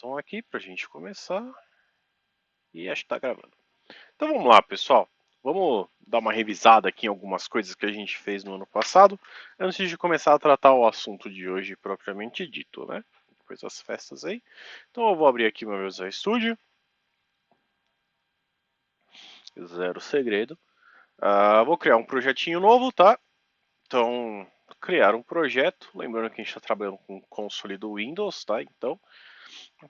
Então aqui para a gente começar e acho que está gravando. Então vamos lá, pessoal. Vamos dar uma revisada aqui em algumas coisas que a gente fez no ano passado, antes de começar a tratar o assunto de hoje propriamente dito, né? Depois das festas aí. Então eu vou abrir aqui meu Visual Studio. Zero segredo. Vou criar um projetinho novo, tá? Então, criar um projeto. Lembrando que a gente está trabalhando com console do Windows, tá? Então,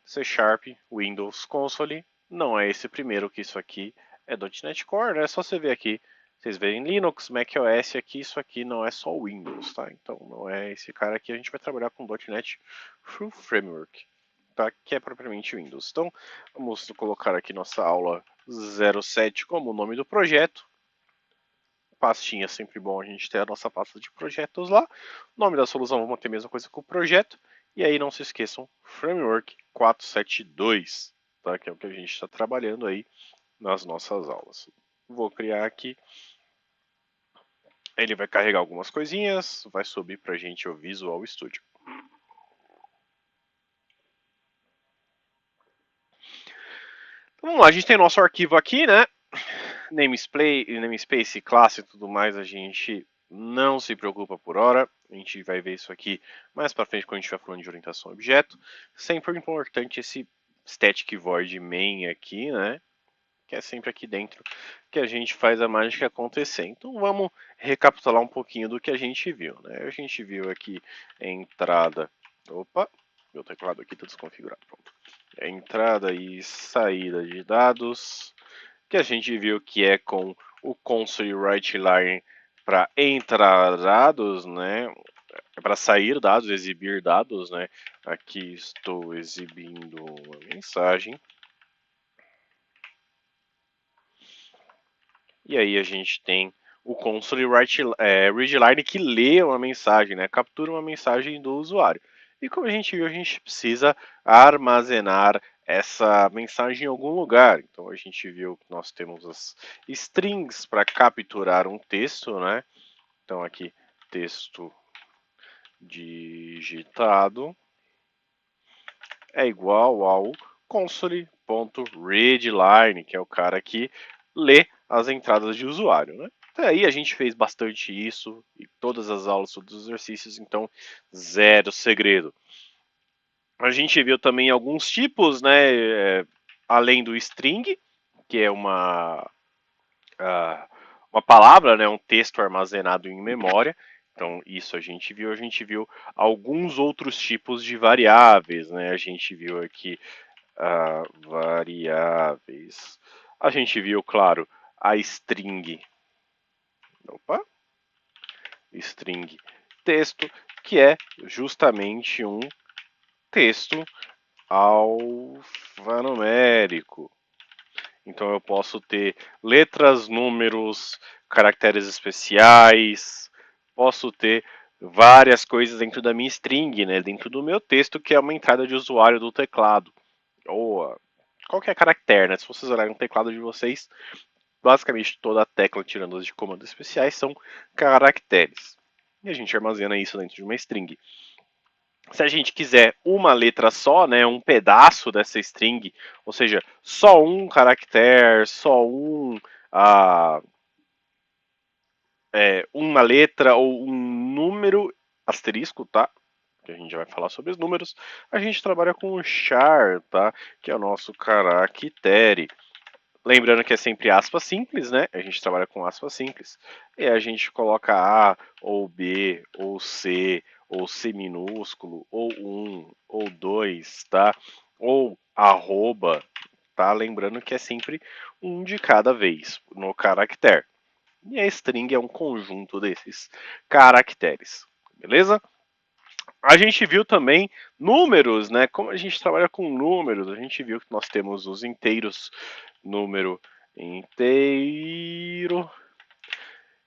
C Sharp, Windows Console. Não é esse primeiro, que isso aqui é .NET Core, né? É só você ver aqui. Vocês verem Linux, macOS aqui, isso aqui não é só Windows, tá? Então não é esse cara aqui, a gente vai trabalhar com .NET Full Framework, tá? Que é propriamente Windows. Então vamos colocar aqui nossa aula 07 como o nome do projeto. Pastinha, sempre bom a gente ter a nossa pasta de projetos lá. O nome da solução, vamos manter a mesma coisa que o projeto. E aí não se esqueçam, Framework 472, tá? Que é o que a gente está trabalhando aí nas nossas aulas. Vou criar aqui. Ele vai carregar algumas coisinhas, vai subir para a gente o Visual Studio. Então, vamos lá, a gente tem nosso arquivo aqui, né? Namespace, classe e tudo mais, a gente não se preocupa por hora. A gente vai ver isso aqui mais para frente quando a gente estiver falando de orientação a objeto. Sempre importante esse static void main aqui, né? Que é sempre aqui dentro que a gente faz a mágica acontecer. Então vamos recapitular um pouquinho do que a gente viu, né? A gente viu aqui a entrada. Opa, meu teclado aqui está desconfigurado. Pronto. A entrada e saída de dados, que a gente viu que é com o console write line para entrar dados, né? Para sair dados, exibir dados, né? Aqui estou exibindo uma mensagem. E aí a gente tem o console read line que lê uma mensagem, né? Captura uma mensagem do usuário. E como a gente viu, a gente precisa armazenar essa mensagem em algum lugar. Então a gente viu que nós temos as strings para capturar um texto, né? Então aqui texto digitado é igual ao console.readline, que é o cara que lê as entradas de usuário, né? Até aí a gente fez bastante isso em todas as aulas, todos os exercícios, então zero segredo. A gente viu também alguns tipos, né? Além do string, que é uma palavra, né? Um texto armazenado em memória. Então, isso a gente viu alguns outros tipos de variáveis, né? A gente viu aqui variáveis. A gente viu, claro, a string. Opa! String texto, que é justamente um texto alfanumérico. Então eu posso ter letras, números, caracteres especiais, posso ter várias coisas dentro da minha string, né, dentro do meu texto, que é uma entrada de usuário do teclado. Ou qualquer caractere, né? Se vocês olharem no teclado de vocês, basicamente toda a tecla, tirando as de comandos especiais, são caracteres. E a gente armazena isso dentro de uma string. Se a gente quiser uma letra só, né, um pedaço dessa string, ou seja, só um caractere, só uma letra ou um número asterisco, tá? Que a gente vai falar sobre os números, a gente trabalha com o char, tá? Que é o nosso caractere. Lembrando que é sempre aspas simples, né? A gente trabalha com aspas simples. E a gente coloca A, ou B, ou C, ou C minúsculo, ou 1, ou 2, tá? Ou arroba, tá? Lembrando que é sempre um de cada vez no caractere. E a string é um conjunto desses caracteres, beleza? A gente viu também números, né? Como a gente trabalha com números, a gente viu que nós temos os inteiros, número inteiro,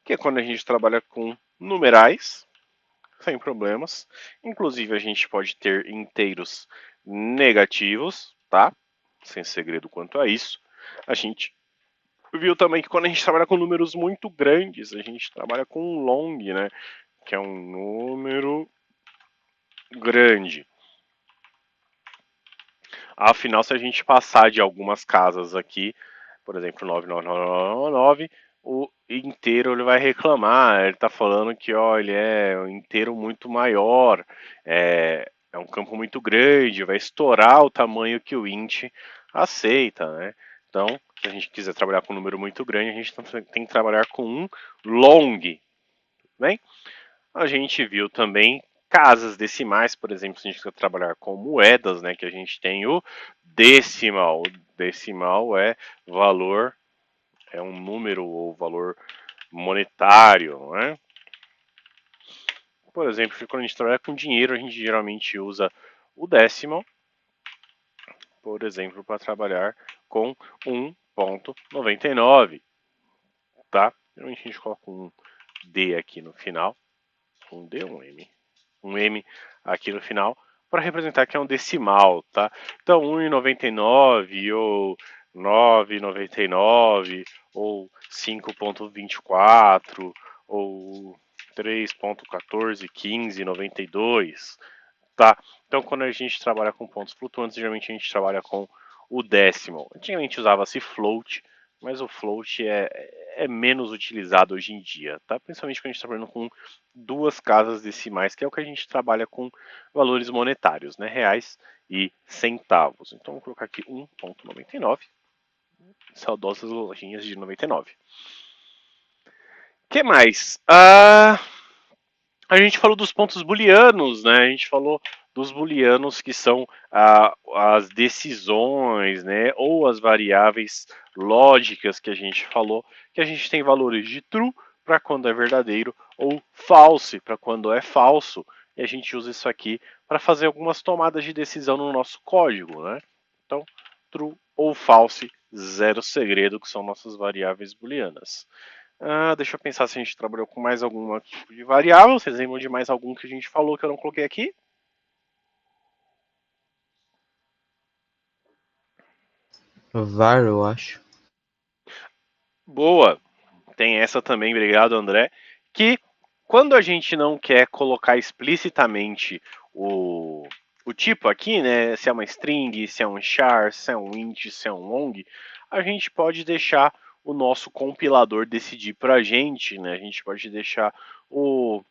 que é quando a gente trabalha com numerais, sem problemas. Inclusive a gente pode ter inteiros negativos, tá? Sem segredo quanto a isso. A gente viu também que quando a gente trabalha com números muito grandes, a gente trabalha com um long, né? Que é um número grande. Afinal, se a gente passar de algumas casas aqui, por exemplo, 99999, o inteiro ele vai reclamar. Ele está falando que ó, ele é um inteiro muito maior, é um campo muito grande, vai estourar o tamanho que o int aceita, né? Então, se a gente quiser trabalhar com um número muito grande, a gente tem que trabalhar com um long, bem? A gente viu também casas decimais, por exemplo, se a gente quiser trabalhar com moedas, né, que a gente tem o decimal. O decimal é valor, é um número ou valor monetário, né? Por exemplo, quando a gente trabalha com dinheiro, a gente geralmente usa o decimal, por exemplo, para trabalhar com 1,99, tá? Geralmente a gente coloca um D aqui no final, um D ou um M. Um M aqui no final, para representar que é um decimal, tá? Então, 1,99 ou 9,99 ou 5,24 ou 3,141592, tá? Então, quando a gente trabalha com pontos flutuantes, geralmente a gente trabalha com o décimo. Antigamente usava-se float, mas o float é menos utilizado hoje em dia, tá? Principalmente quando a gente está trabalhando com duas casas decimais, que é o que a gente trabalha com valores monetários, né? Reais e centavos. Então, vou colocar aqui 1,99, saudosas lojinhas de 99. O que mais? A gente falou dos pontos booleanos, né? A gente falou dos booleanos que são as decisões, né? Ou as variáveis lógicas que a gente falou, que a gente tem valores de true para quando é verdadeiro ou false para quando é falso. E a gente usa isso aqui para fazer algumas tomadas de decisão no nosso código, né? Então, true ou false, zero segredo, que são nossas variáveis booleanas. Deixa eu pensar se a gente trabalhou com mais algum tipo de variável. Vocês lembram de mais algum que a gente falou que eu não coloquei aqui? var, eu acho. Boa! Tem essa também, obrigado André. Que quando a gente não quer colocar explicitamente o tipo aqui, né? Se é uma string, se é um char, se é um int, se é um long, a gente pode deixar o nosso compilador decidir pra gente, né? A gente pode deixar o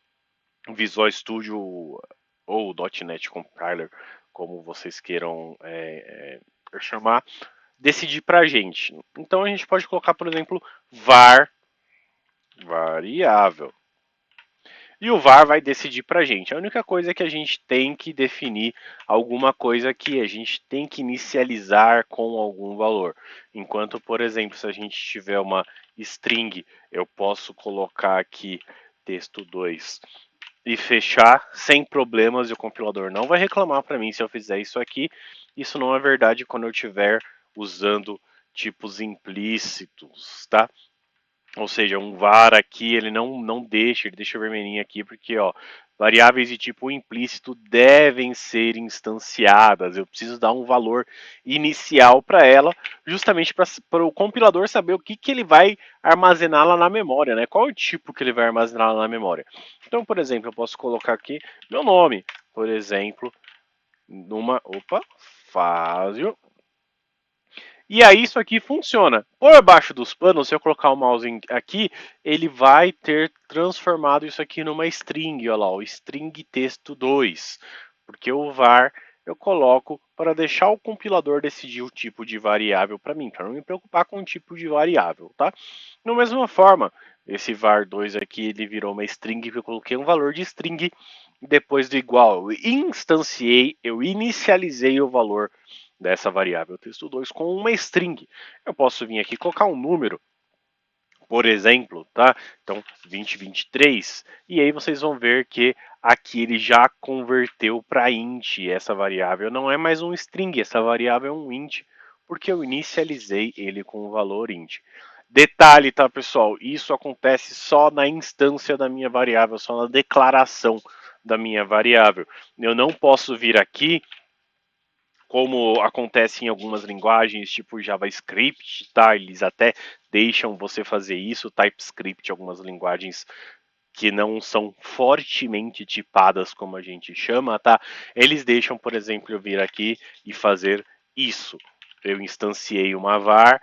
Visual Studio ou o .NET Compiler, como vocês queiram chamar, decidir para a gente. Então a gente pode colocar, por exemplo, var variável. E o var vai decidir para a gente. A única coisa é que a gente tem que definir alguma coisa que a gente tem que inicializar com algum valor. Enquanto, por exemplo, se a gente tiver uma string, eu posso colocar aqui texto 2 e fechar sem problemas e o compilador não vai reclamar para mim se eu fizer isso aqui. Isso não é verdade quando eu estiver usando tipos implícitos, tá? Ou seja, um var aqui ele não deixa, ele deixa vermelhinho aqui porque ó, variáveis de tipo implícito devem ser instanciadas. Eu preciso dar um valor inicial para ela, justamente para o compilador saber o que ele vai armazenar lá na memória, né? Qual é o tipo que ele vai armazenar lá na memória. Então, por exemplo, eu posso colocar aqui meu nome, por exemplo, Fázio. E aí isso aqui funciona. Por baixo dos panos, se eu colocar o mouse aqui, ele vai ter transformado isso aqui numa string, olha lá, o string texto 2. Porque o var eu coloco para deixar o compilador decidir o tipo de variável para mim, para não me preocupar com o tipo de variável, tá? Da mesma forma, esse var2 aqui ele virou uma string que eu coloquei um valor de string depois do igual. Eu instanciei, eu inicializei o valor dessa variável texto2 com uma string. Eu posso vir aqui e colocar um número, por exemplo, tá? Então, 2023. E aí vocês vão ver que aqui ele já converteu para int essa variável. Não é mais um string, essa variável é um int, porque eu inicializei ele com o valor int. Detalhe, tá, pessoal? Isso acontece só na instância da minha variável, só na declaração da minha variável. Eu não posso vir aqui como acontece em algumas linguagens, tipo JavaScript, tá? Eles até deixam você fazer isso, TypeScript, algumas linguagens que não são fortemente tipadas, como a gente chama, tá? Eles deixam, por exemplo, eu vir aqui e fazer isso. Eu instanciei uma var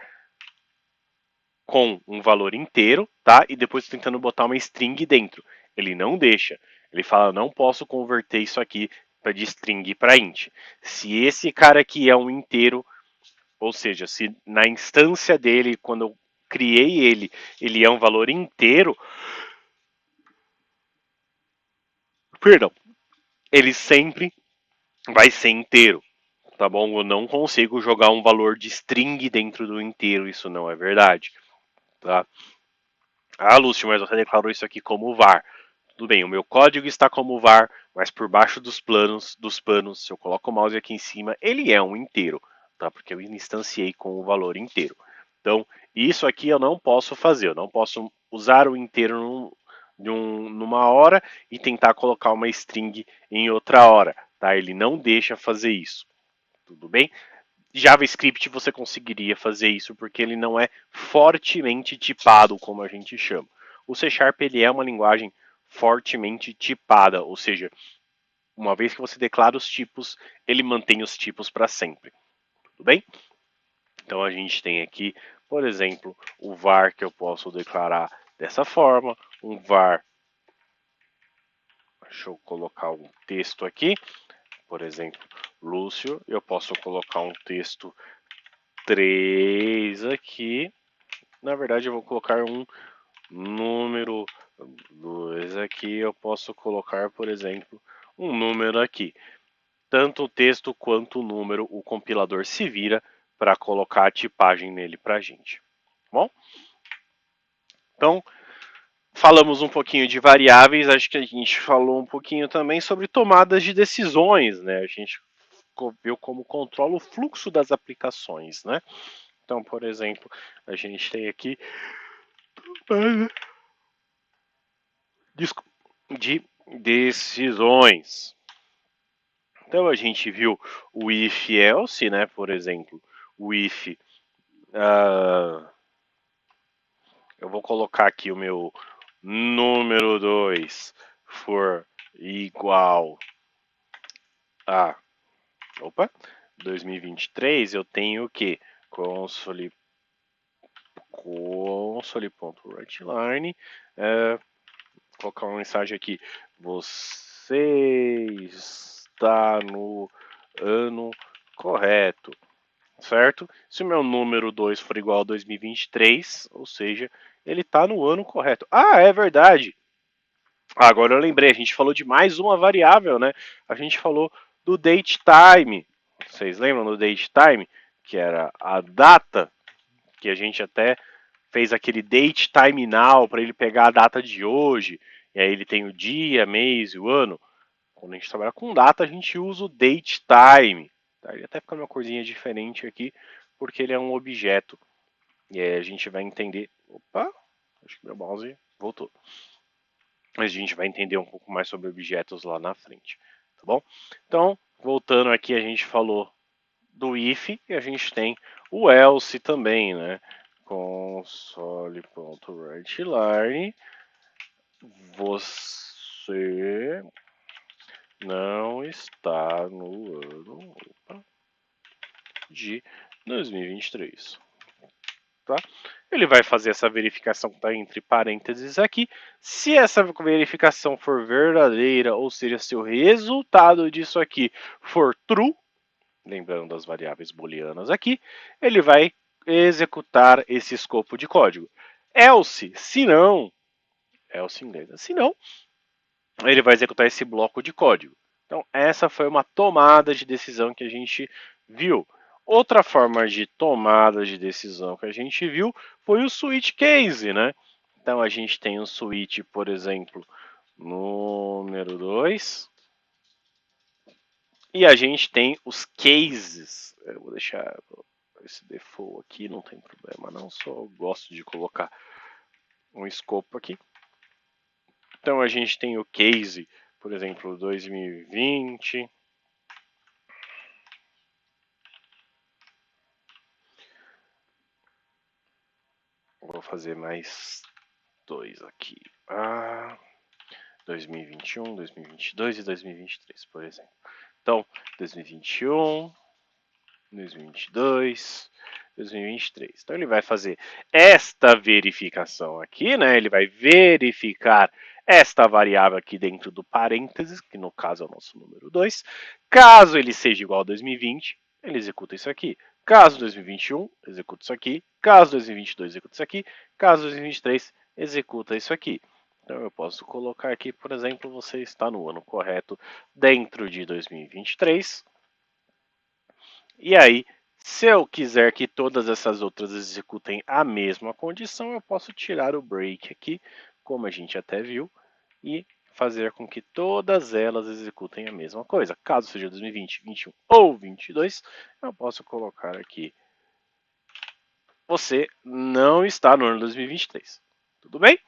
com um valor inteiro, tá? E depois tentando botar uma string dentro. Ele não deixa. Ele fala, não posso converter isso aqui de string para int. Se esse cara aqui é um inteiro, ou seja, se na instância dele, quando eu criei ele, ele é um valor inteiro, perdão, ele sempre vai ser inteiro, tá bom? Eu não consigo jogar um valor de string dentro do inteiro, isso não é verdade, tá? Ah, Lúcio, mas você declarou isso aqui como var. Tudo bem, o meu código está como var, mas por baixo dos panos, se eu coloco o mouse aqui em cima, ele é um inteiro, tá? Porque eu instanciei com o valor inteiro. Então, isso aqui eu não posso fazer, eu não posso usar o inteiro numa hora e tentar colocar uma string em outra hora, tá? Ele não deixa fazer isso, tudo bem? JavaScript você conseguiria fazer isso porque ele não é fortemente tipado, como a gente chama. O C Sharp ele é uma linguagem fortemente tipada, ou seja, uma vez que você declara os tipos, ele mantém os tipos para sempre. Tudo bem? Então a gente tem aqui, por exemplo, o var que eu posso declarar dessa forma, um var. Deixa eu colocar um texto aqui, por exemplo, Lúcio, eu posso colocar um texto 3 aqui. Na verdade, eu vou colocar um número 2 aqui. Eu posso colocar, por exemplo, um número aqui. Tanto o texto quanto o número, o compilador se vira para colocar a tipagem nele para a gente. Bom, então falamos um pouquinho de variáveis. Acho que a gente falou um pouquinho também sobre tomadas de decisões, né? A gente viu como controla o fluxo das aplicações, né? Então, por exemplo, a gente tem aqui de decisões. Então a gente viu o if else, né? Por exemplo, o if. Eu vou colocar aqui o meu número 2 for igual a. Opa! 2023 eu tenho o que? Console.writeline. Colocar uma mensagem aqui. Você está no ano correto, certo? Se o meu número 2 for igual a 2023, ou seja, ele está no ano correto. Ah, é verdade. Agora eu lembrei, a gente falou de mais uma variável, né? A gente falou do date time. Vocês lembram do date time? Que era a data, que a gente até fez aquele date time now para ele pegar a data de hoje. E aí ele tem o dia, mês e o ano. Quando a gente trabalha com data, a gente usa o date time. Tá? Ele até fica numa corzinha diferente aqui, porque ele é um objeto. E aí a gente vai entender. Opa, acho que meu mouse voltou. Mas a gente vai entender um pouco mais sobre objetos lá na frente. Tá bom? Então, voltando aqui, a gente falou do if e a gente tem o else também, né? Console.writeline. Você não está no ano de 2023. Tá? Ele vai fazer essa verificação que está entre parênteses aqui. Se essa verificação for verdadeira, ou seja, se o resultado disso aqui for true, lembrando das variáveis booleanas aqui, ele vai executar esse escopo de código. Else, se não, else em inglês, se não, ele vai executar esse bloco de código. Então, essa foi uma tomada de decisão que a gente viu. Outra forma de tomada de decisão que a gente viu foi o switch case, né? Então, a gente tem um switch, por exemplo, número 2, e a gente tem os cases. Eu vou deixar esse default aqui, não tem problema não, só gosto de colocar um escopo aqui. Então, a gente tem o case, por exemplo, 2020. Vou fazer mais dois aqui. 2021, 2022 e 2023, por exemplo. Então, 2021, 2022, 2023. Então ele vai fazer esta verificação aqui, né? Ele vai verificar esta variável aqui dentro do parênteses, que no caso é o nosso número 2. Caso ele seja igual a 2020, ele executa isso aqui. Caso 2021, executa isso aqui. Caso 2022, executa isso aqui. Caso 2023, executa isso aqui. Então eu posso colocar aqui, por exemplo, você está no ano correto dentro de 2023. E aí, se eu quiser que todas essas outras executem a mesma condição, eu posso tirar o break aqui, como a gente até viu, e fazer com que todas elas executem a mesma coisa. Caso seja 2020, 21 ou 22, eu posso colocar aqui: você não está no ano 2023. Tudo bem?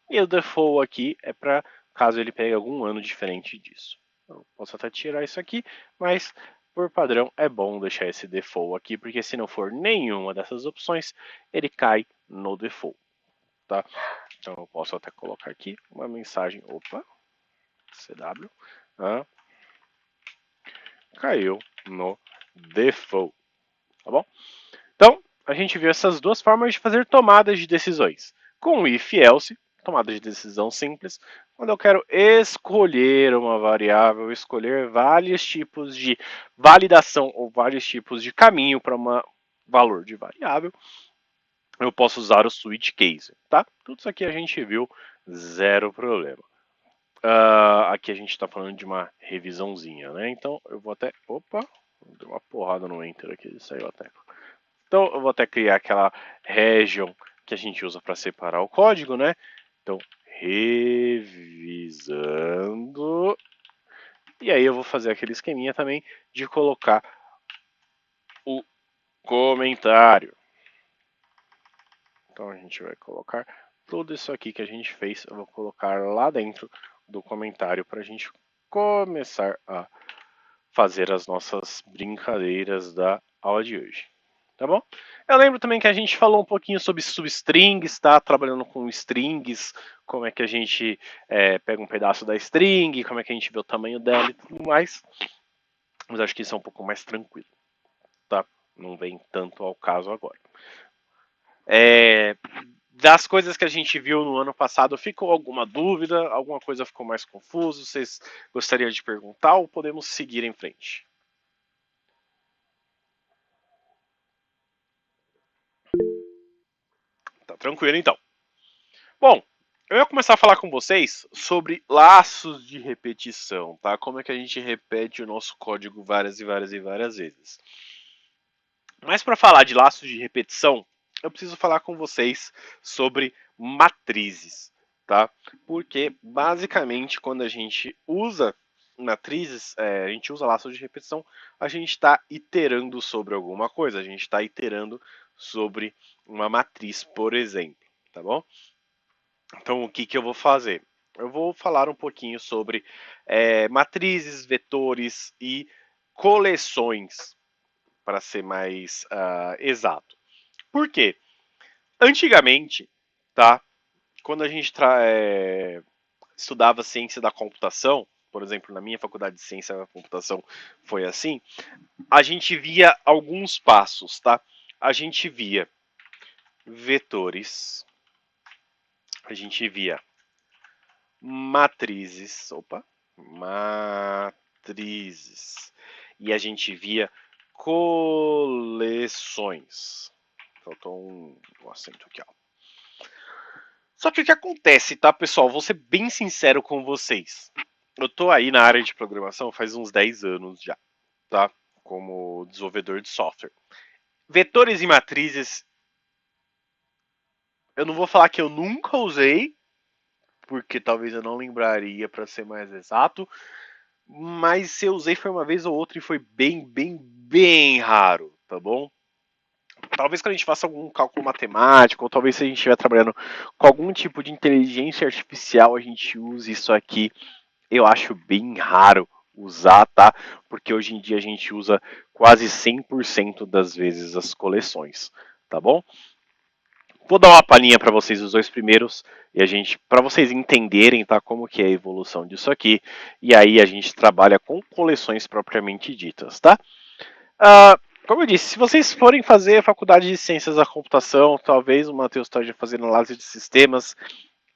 E o default aqui é para caso ele pegue algum ano diferente disso. Eu posso até tirar isso aqui, mas por padrão é bom deixar esse default aqui, porque se não for nenhuma dessas opções, ele cai no default. Tá? Então eu posso até colocar aqui uma mensagem, opa, CW, caiu no default. Tá bom? Então, a gente viu essas duas formas de fazer tomadas de decisões. Com o if else, tomada de decisão simples, quando eu quero escolher uma variável, escolher vários tipos de validação ou vários tipos de caminho para um valor de variável, eu posso usar o switch case, tá? Tudo isso aqui a gente viu, zero problema. Aqui a gente está falando de uma revisãozinha, né? Então eu vou até, opa, deu uma porrada no enter aqui, saiu a tecla. Então eu vou até criar aquela region que a gente usa para separar o código, né? Então, revisando. E aí eu vou fazer aquele esqueminha também de colocar o comentário. Então a gente vai colocar tudo isso aqui que a gente fez, eu vou colocar lá dentro do comentário para a gente começar a fazer as nossas brincadeiras da aula de hoje. Tá bom? Eu lembro também que a gente falou um pouquinho sobre substrings, tá? Trabalhando com strings, como é que a gente pega um pedaço da string, como é que a gente vê o tamanho dela e tudo mais. Mas acho que isso é um pouco mais tranquilo, tá? Não vem tanto ao caso agora. Das coisas que a gente viu no ano passado, ficou alguma dúvida? Alguma coisa ficou mais confuso? Vocês gostariam de perguntar ou podemos seguir em frente? Tá tranquilo então. Bom, eu ia começar a falar com vocês sobre laços de repetição, tá? Como é que a gente repete o nosso código várias e várias e várias vezes. Mas para falar de laços de repetição, eu preciso falar com vocês sobre matrizes, tá? Porque basicamente quando a gente usa matrizes, a gente usa laços de repetição, a gente está iterando sobre alguma coisa, a gente está iterando sobre uma matriz, por exemplo, tá bom? Então, o que, que eu vou fazer? Eu vou falar um pouquinho sobre matrizes, vetores e coleções, para ser mais exato. Por quê? Antigamente, tá? Quando a gente estudava ciência da computação, por exemplo, na minha faculdade de ciência da computação foi assim, a gente via alguns passos, tá? A gente via vetores, a gente via matrizes, matrizes, e a gente via coleções. Faltou um acento aqui, ó. Só que o que acontece, tá, pessoal? Vou ser bem sincero com vocês. Eu tô aí na área de programação faz uns 10 anos já, tá? Como desenvolvedor de software. Vetores e matrizes, eu não vou falar que eu nunca usei, porque talvez eu não lembraria para ser mais exato, mas se eu usei foi uma vez ou outra e foi bem, bem, bem raro, tá bom? Talvez quando a gente faça algum cálculo matemático, ou talvez se a gente estiver trabalhando com algum tipo de inteligência artificial, a gente use isso aqui. Eu acho bem raro usar, tá? Porque hoje em dia a gente usa quase 100% das vezes as coleções, tá bom? Vou dar uma palhinha para vocês os dois primeiros e a gente, para vocês entenderem, tá, como que é a evolução disso aqui. E aí a gente trabalha com coleções propriamente ditas, tá? Como eu disse, se vocês forem fazer a faculdade de Ciências da Computação, talvez o Matheus esteja fazendo análise de sistemas,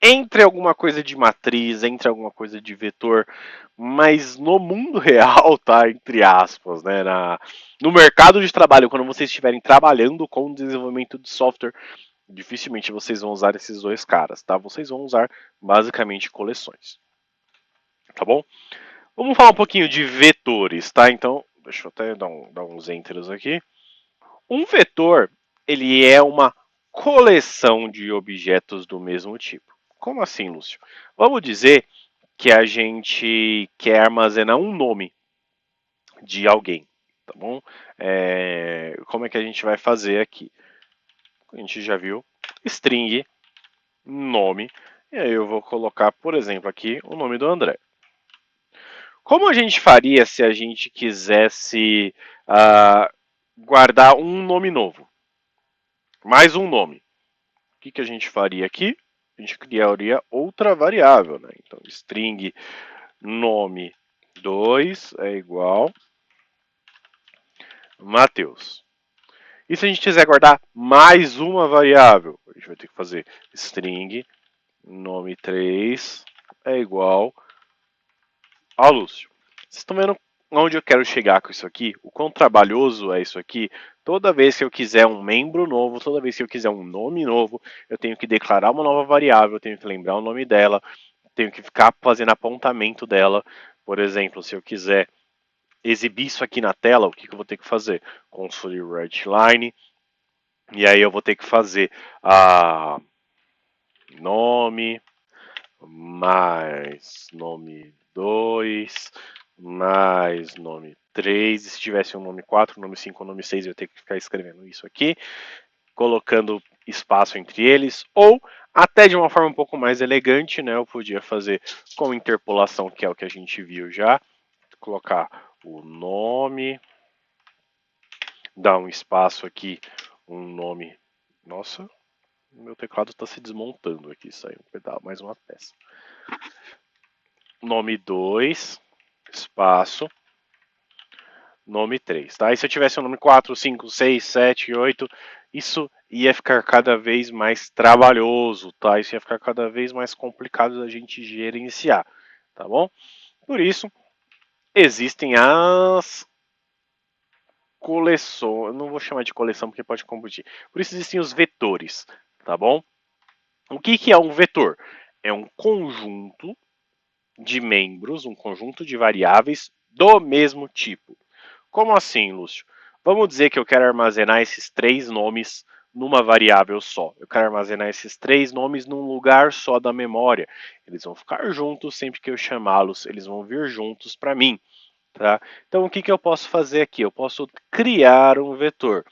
entre alguma coisa de matriz, entre alguma coisa de vetor, mas no mundo real, tá? Entre aspas, né? No mercado de trabalho, quando vocês estiverem trabalhando com desenvolvimento de software, dificilmente vocês vão usar esses dois caras, tá? Vocês vão usar basicamente coleções, tá bom? Vamos falar um pouquinho de vetores, tá? Então, deixa eu até dar uns enters aqui. Um vetor, ele é uma coleção de objetos do mesmo tipo. Como assim, Lúcio? Vamos dizer que a gente quer armazenar um nome de alguém, tá bom? Como é que a gente vai fazer aqui? A gente já viu string, nome, e aí eu vou colocar, por exemplo, aqui o nome do André. Como a gente faria se a gente quisesse guardar um nome novo? Mais um nome. O que a gente faria aqui? A gente criaria outra variável, né? Então, string nome 2 é igual Mateus. E se a gente quiser guardar mais uma variável, a gente vai ter que fazer string nome 3 é igual a Lúcio. Vocês estão vendo onde eu quero chegar com isso aqui? O quão trabalhoso é isso aqui? Toda vez que eu quiser um membro novo, toda vez que eu quiser um nome novo, eu tenho que declarar uma nova variável, eu tenho que lembrar o nome dela, tenho que ficar fazendo apontamento dela. Por exemplo, se eu quiser exibir isso aqui na tela, o que eu vou ter que fazer? Console writeLine, e aí eu vou ter que fazer a nome mais nome 2 mais nome 3. E se tivesse um nome 4, nome 5, nome 6, eu ia ter que ficar escrevendo isso aqui, colocando espaço entre eles, ou até de uma forma um pouco mais elegante, né? Eu podia fazer com interpolação, que é o que a gente viu já, colocar o nome, dar um espaço aqui, um nome. Nossa, meu teclado está se desmontando aqui, saiu um pedaço, mais uma peça. Nome 2, espaço, nome 3, tá? E se eu tivesse o nome 4, 5, 6, 7, 8, isso ia ficar cada vez mais trabalhoso, tá? Isso ia ficar cada vez mais complicado da gente gerenciar, tá bom? Por isso, existem as coleções, eu não vou chamar de coleção porque pode confundir. Por isso existem os vetores, tá bom? O que é um vetor? É um conjunto de membros, um conjunto de variáveis do mesmo tipo. Como assim, Lúcio? Vamos dizer que eu quero armazenar esses três nomes numa variável só. Eu quero armazenar esses três nomes num lugar só da memória. Eles vão ficar juntos sempre que eu chamá-los, eles vão vir juntos para mim. Tá? Então, o que eu posso fazer aqui? Eu posso criar um vetor.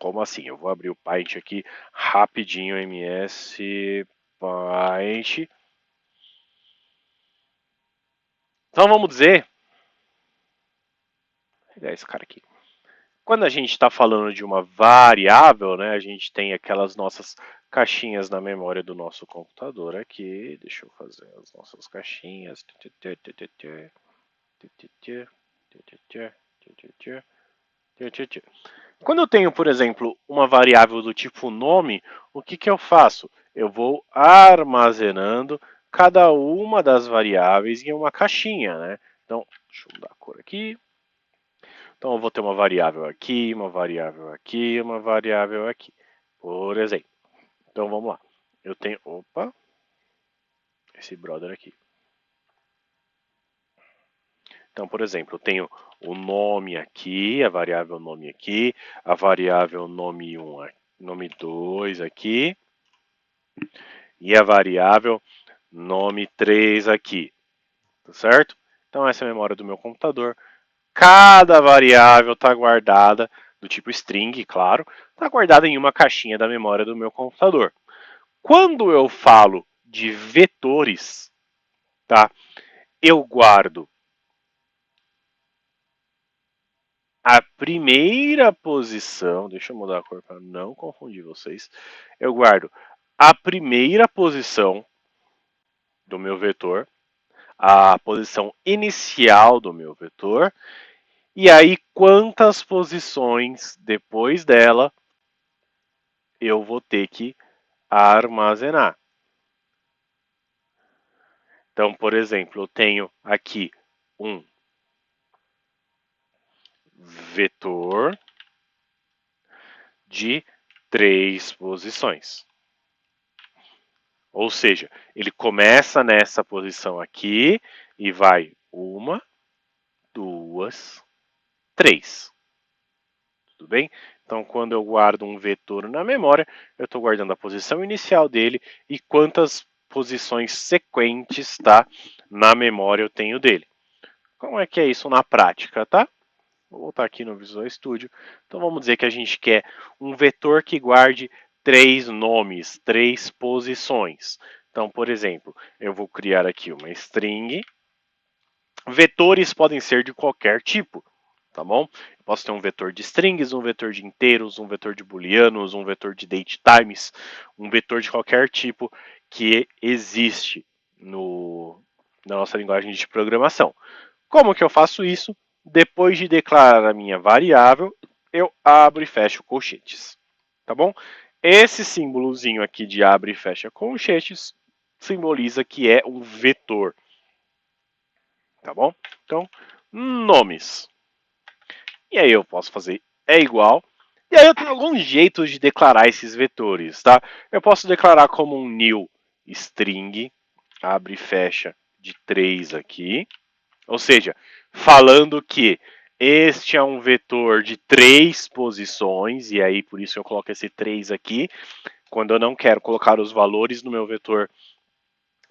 Como assim? Eu vou abrir o Paint aqui rapidinho, ms Paint. Então vamos dizer, vou pegar esse cara aqui. Quando a gente está falando de uma variável, né, a gente tem aquelas nossas caixinhas na memória do nosso computador aqui. Deixa eu fazer as nossas caixinhas. Quando eu tenho, por exemplo, uma variável do tipo nome, o que eu faço? Eu vou armazenando cada uma das variáveis em uma caixinha, né? Então, deixa eu mudar a cor aqui. Então, eu vou ter uma variável aqui, uma variável aqui, uma variável aqui, por exemplo. Então, vamos lá. Eu tenho, opa, esse brother aqui. Então, por exemplo, eu tenho o nome aqui, a variável nome aqui, a variável nome 1, nome 2 aqui, e a variável nome 3 aqui, tá certo? Então, essa é a memória do meu computador. Cada variável está guardada, do tipo string, claro, está guardada em uma caixinha da memória do meu computador. Quando eu falo de vetores, tá? Eu guardo a primeira posição, deixa eu mudar a cor para não confundir vocês. Eu guardo a primeira posição do meu vetor, a posição inicial do meu vetor E aí, quantas posições depois dela eu vou ter que armazenar? Então, por exemplo, eu tenho aqui um vetor de 3 posições. Ou seja, ele começa nessa posição aqui e vai 1, 2, 3. Tudo bem? Então, quando eu guardo um vetor na memória, eu estou guardando a posição inicial dele e quantas posições sequentes, tá, na memória eu tenho dele. Como é que é isso na prática, tá? Vou voltar aqui no Visual Studio. Então, vamos dizer que a gente quer um vetor que guarde 3 nomes, 3 posições. Então, por exemplo, eu vou criar aqui uma string. Vetores podem ser de qualquer tipo, tá bom? Eu posso ter um vetor de strings, um vetor de inteiros, um vetor de booleanos, um vetor de datetimes, um vetor de qualquer tipo que existe na nossa linguagem de programação. Como que eu faço isso? Depois de declarar a minha variável, eu abro e fecho colchetes, tá bom? Esse símbolozinho aqui de abre e fecha colchetes simboliza que é um vetor, tá bom? Então, nomes. E aí eu posso fazer é igual. E aí eu tenho alguns jeitos de declarar esses vetores, tá? Eu posso declarar como um new string, abre e fecha de 3 aqui. Ou seja, falando que este é um vetor de 3 posições, e aí por isso eu coloco esse 3 aqui. Quando eu não quero colocar os valores no meu vetor,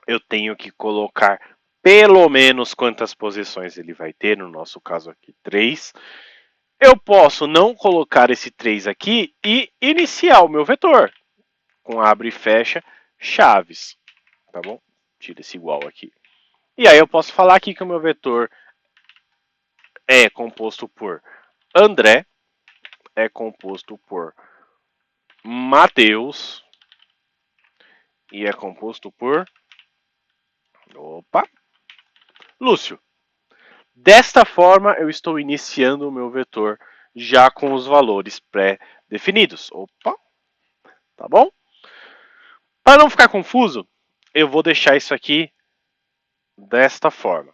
eu tenho que colocar pelo menos quantas posições ele vai ter, no nosso caso aqui 3. Eu posso não colocar esse 3 aqui e iniciar o meu vetor com abre e fecha chaves, tá bom? Tira esse igual aqui. E aí eu posso falar aqui que o meu vetor é composto por André, é composto por Mateus e é composto por Lúcio. Desta forma, eu estou iniciando o meu vetor já com os valores pré-definidos. Tá bom? Para não ficar confuso, eu vou deixar isso aqui desta forma.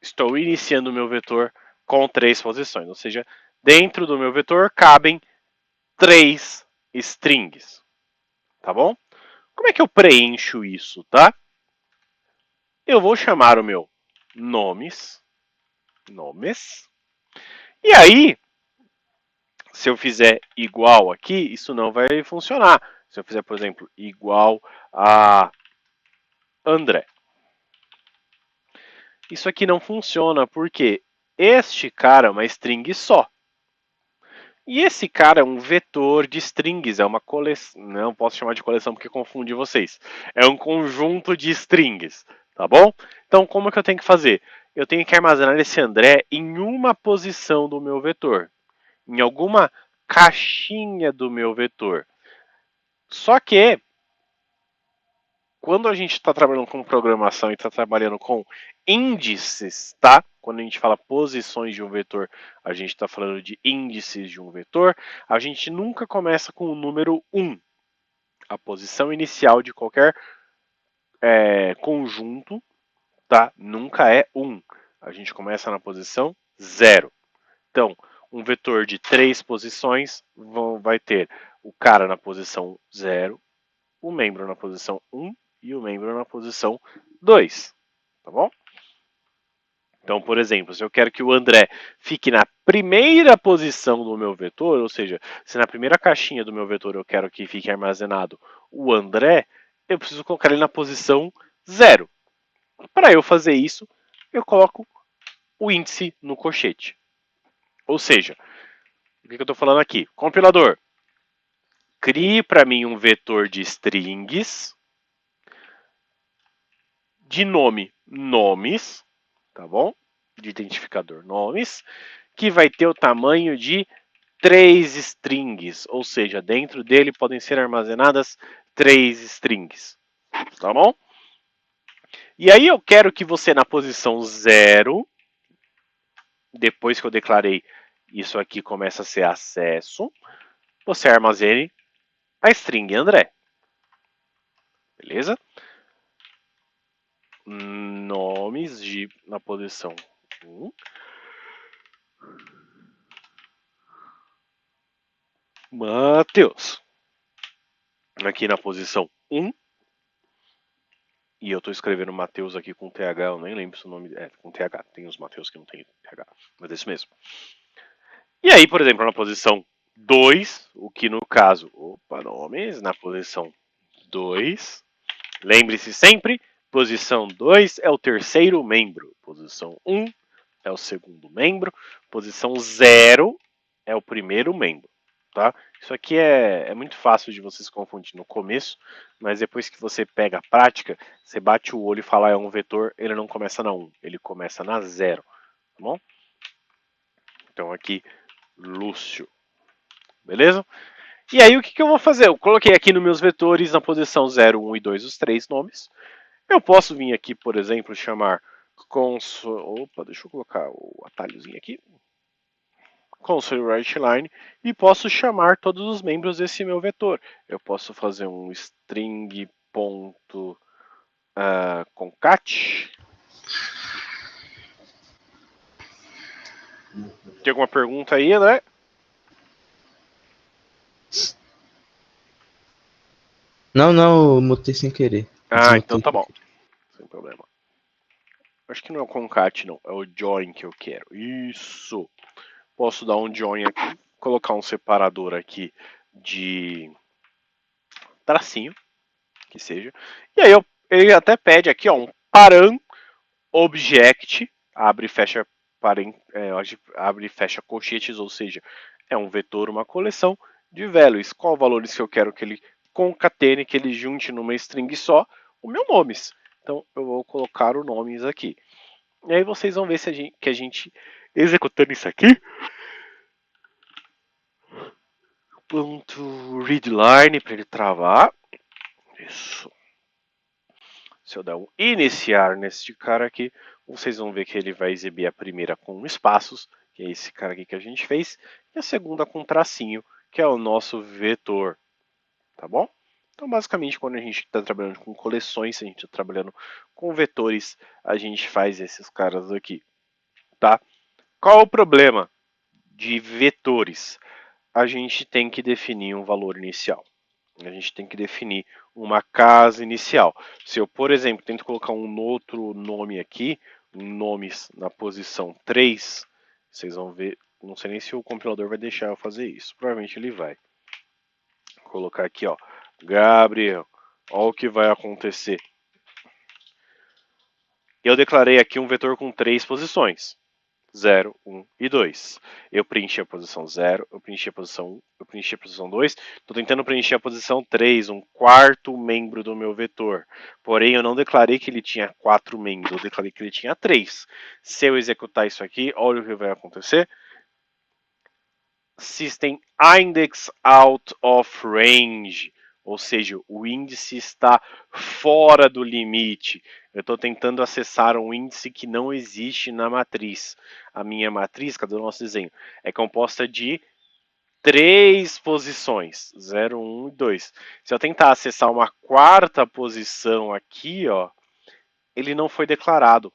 Estou iniciando o meu vetor com 3 posições, ou seja, dentro do meu vetor cabem 3 strings. Tá bom? Como é que eu preencho isso, tá? Eu vou chamar o meu nomes, e aí, se eu fizer igual aqui, isso não vai funcionar. Se eu fizer, por exemplo, igual a André. Isso aqui não funciona porque este cara é uma string só. E esse cara é um vetor de strings, é uma coleção. Não posso chamar de coleção porque confunde vocês. É um conjunto de strings, tá bom? Então, como é que eu tenho que fazer? Eu tenho que armazenar esse André em uma posição do meu vetor, em alguma caixinha do meu vetor. Só que, quando a gente está trabalhando com programação e está trabalhando com índices, tá? Quando a gente fala posições de um vetor, a gente está falando de índices de um vetor. A gente nunca começa com o número 1. A posição inicial de qualquer conjunto, tá? Nunca é 1. A gente começa na posição 0. Então, um vetor de 3 posições vai ter o cara na posição 0, o membro na posição 1 e o membro na posição 2, tá bom? Então, por exemplo, se eu quero que o André fique na primeira posição do meu vetor, ou seja, se na primeira caixinha do meu vetor eu quero que fique armazenado o André, eu preciso colocar ele na posição 0. Para eu fazer isso, eu coloco o índice no colchete. Ou seja, o que eu estou falando aqui? Compilador, crie para mim um vetor de strings de nome nomes, tá bom? De identificador nomes, que vai ter o tamanho de 3 strings, ou seja, dentro dele podem ser armazenadas 3 strings, tá bom? E aí eu quero que você na posição 0, depois que eu declarei isso aqui começa a ser acesso, você armazene a string André. Beleza? Nomes de na posição 1. Matheus. Aqui na posição 1. E eu estou escrevendo Matheus aqui com TH, eu nem lembro se o nome é com TH. Tem os Matheus que não tem TH, mas é isso mesmo. E aí, por exemplo, na posição 2, o que no caso, nomes, na posição 2, lembre-se sempre, posição 2 é o terceiro membro, posição 1 é o segundo membro, posição 0 é o primeiro membro, tá? Isso aqui é muito fácil de você se confundir no começo, mas depois que você pega a prática, você bate o olho e fala é um vetor, ele não começa na 1, ele começa na 0, tá bom? Então aqui, Lúcio, beleza? E aí o que eu vou fazer? Eu coloquei aqui nos meus vetores na posição 0, 1 e 2 os três nomes. Eu posso vir aqui, por exemplo, chamar console. Opa, deixa eu colocar o atalhozinho aqui. Console writeLine e posso chamar todos os membros desse meu vetor. Eu posso fazer um string.concat. Tem alguma pergunta aí, né? Não, eu mutei sem querer. Ah, então Desmutei tá sem bom. querer. Sem problema. Acho que não é o concat, não. É o join que eu quero. Isso. Posso dar um join aqui. Colocar um separador aqui de tracinho, que seja. E aí ele até pede aqui, ó, um param object, abre e fecha abre e fecha colchetes, ou seja, é um vetor, uma coleção de values. Qual valores que eu quero que ele concatene, que ele junte numa string só, o meu nomes. Então eu vou colocar o nomes aqui. E aí vocês vão ver se a gente executando isso aqui. Ponto readline para ele travar. Isso. Se eu der um iniciar nesse cara aqui, vocês vão ver que ele vai exibir a primeira com espaços, que é esse cara aqui que a gente fez, e a segunda com tracinho, que é o nosso vetor, tá bom? Então, basicamente, quando a gente está trabalhando com coleções, a gente está trabalhando com vetores, a gente faz esses caras aqui, tá? Qual o problema de vetores? A gente tem que definir um valor inicial. A gente tem que definir uma casa inicial. Se eu, por exemplo, tento colocar um outro nome aqui, nomes na posição 3, vocês vão ver, não sei nem se o compilador vai deixar eu fazer isso. Provavelmente ele vai. Vou colocar aqui, ó, Gabriel. Olha o que vai acontecer. Eu declarei aqui um vetor com 3 posições. 0, 1 e 2. Eu preenchi a posição 0, eu preenchi a posição 1, eu preenchi a posição 2. Estou tentando preencher a posição 3, um quarto membro do meu vetor. Porém, eu não declarei que ele tinha 4 membros, eu declarei que ele tinha 3. Se eu executar isso aqui, olha o que vai acontecer. System index out of range. Ou seja, o índice está fora do limite. Eu estou tentando acessar um índice que não existe na matriz. A minha matriz, cadê o nosso desenho? É composta de 3 posições, 0, 1 e 2. Se eu tentar acessar uma quarta posição aqui, ó, ele não foi declarado.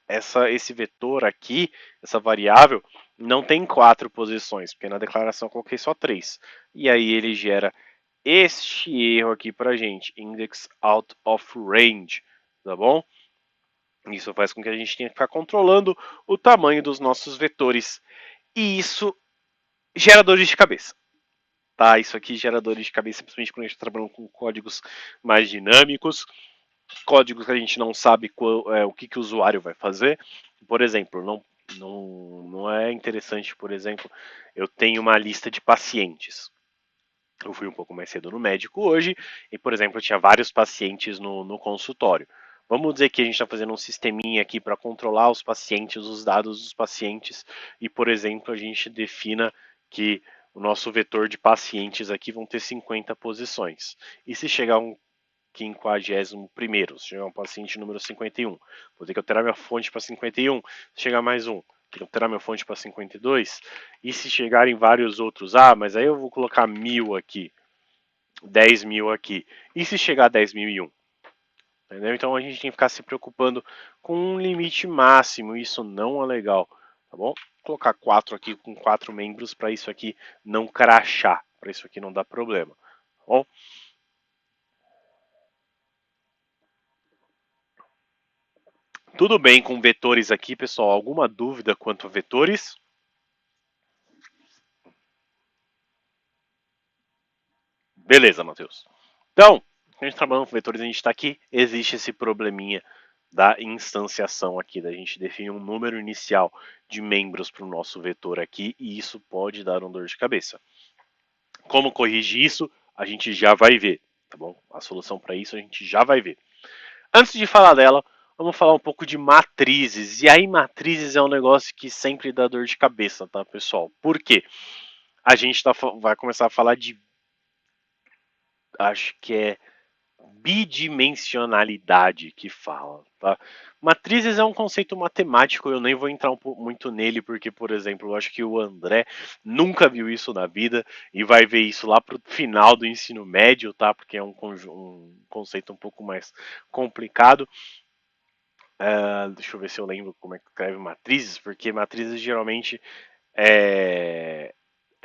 Esse vetor aqui, essa variável, não tem 4 posições, porque na declaração eu coloquei só 3. E aí ele gera este erro aqui para a gente, index out of range, tá bom? Isso faz com que a gente tenha que ficar controlando o tamanho dos nossos vetores. E isso gera dores de cabeça. Tá? Isso aqui gera dores de cabeça, principalmente quando a gente está trabalhando com códigos mais dinâmicos, códigos que a gente não sabe o que o usuário vai fazer. Por exemplo, não é interessante, por exemplo, eu tenho uma lista de pacientes. Eu fui um pouco mais cedo no médico hoje e, por exemplo, eu tinha vários pacientes no consultório. Vamos dizer que a gente está fazendo um sisteminha aqui para controlar os pacientes, os dados dos pacientes e, por exemplo, a gente defina que o nosso vetor de pacientes aqui vão ter 50 posições. E se chegar um 51º. Se chegar um paciente número 51, vou ter que alterar minha fonte para 51. Se chegar mais um, vou ter que alterar minha fonte para 52. E se chegarem vários outros, mas aí eu vou colocar 1000 aqui, 10.000 aqui. E se chegar a 10.001? Entendeu? Então a gente tem que ficar se preocupando com um limite máximo. Isso não é legal, tá bom? Vou colocar 4 aqui com 4 membros para isso aqui não crachar, para isso aqui não dar problema, tá bom? Tudo bem com vetores aqui, pessoal? Alguma dúvida quanto a vetores? Beleza, Matheus. Então, a gente trabalhando com vetores, a gente está aqui, existe esse probleminha da instanciação aqui, da gente definir um número inicial de membros para o nosso vetor aqui, e isso pode dar um dor de cabeça. Como corrigir isso, a gente já vai ver, tá bom? A solução para isso a gente já vai ver. Antes de falar dela, vamos falar um pouco de matrizes. E aí, matrizes é um negócio que sempre dá dor de cabeça, tá, pessoal? Por quê? A gente vai começar a falar de. Acho que é bidimensionalidade que fala, tá? Matrizes é um conceito matemático, eu nem vou entrar muito nele, porque, por exemplo, eu acho que o André nunca viu isso na vida e vai ver isso lá pro final do ensino médio, tá? Porque é um conceito um pouco mais complicado. Deixa eu ver se eu lembro como é que escreve matrizes, porque matrizes geralmente é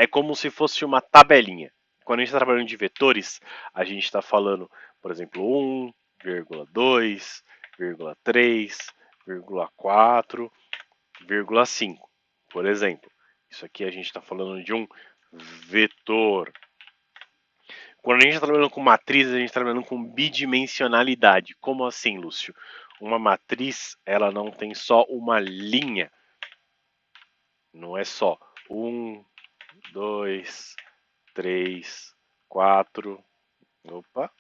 como se fosse uma tabelinha. Quando a gente está trabalhando de vetores, a gente está falando, por exemplo, 1,2,3,4, 5, por exemplo. Isso aqui a gente está falando de um vetor. Quando a gente está trabalhando com matrizes, a gente está trabalhando com bidimensionalidade. Como assim, Lúcio? Uma matriz, ela não tem só uma linha. Não é só 1, 2, 3, 4. Opa,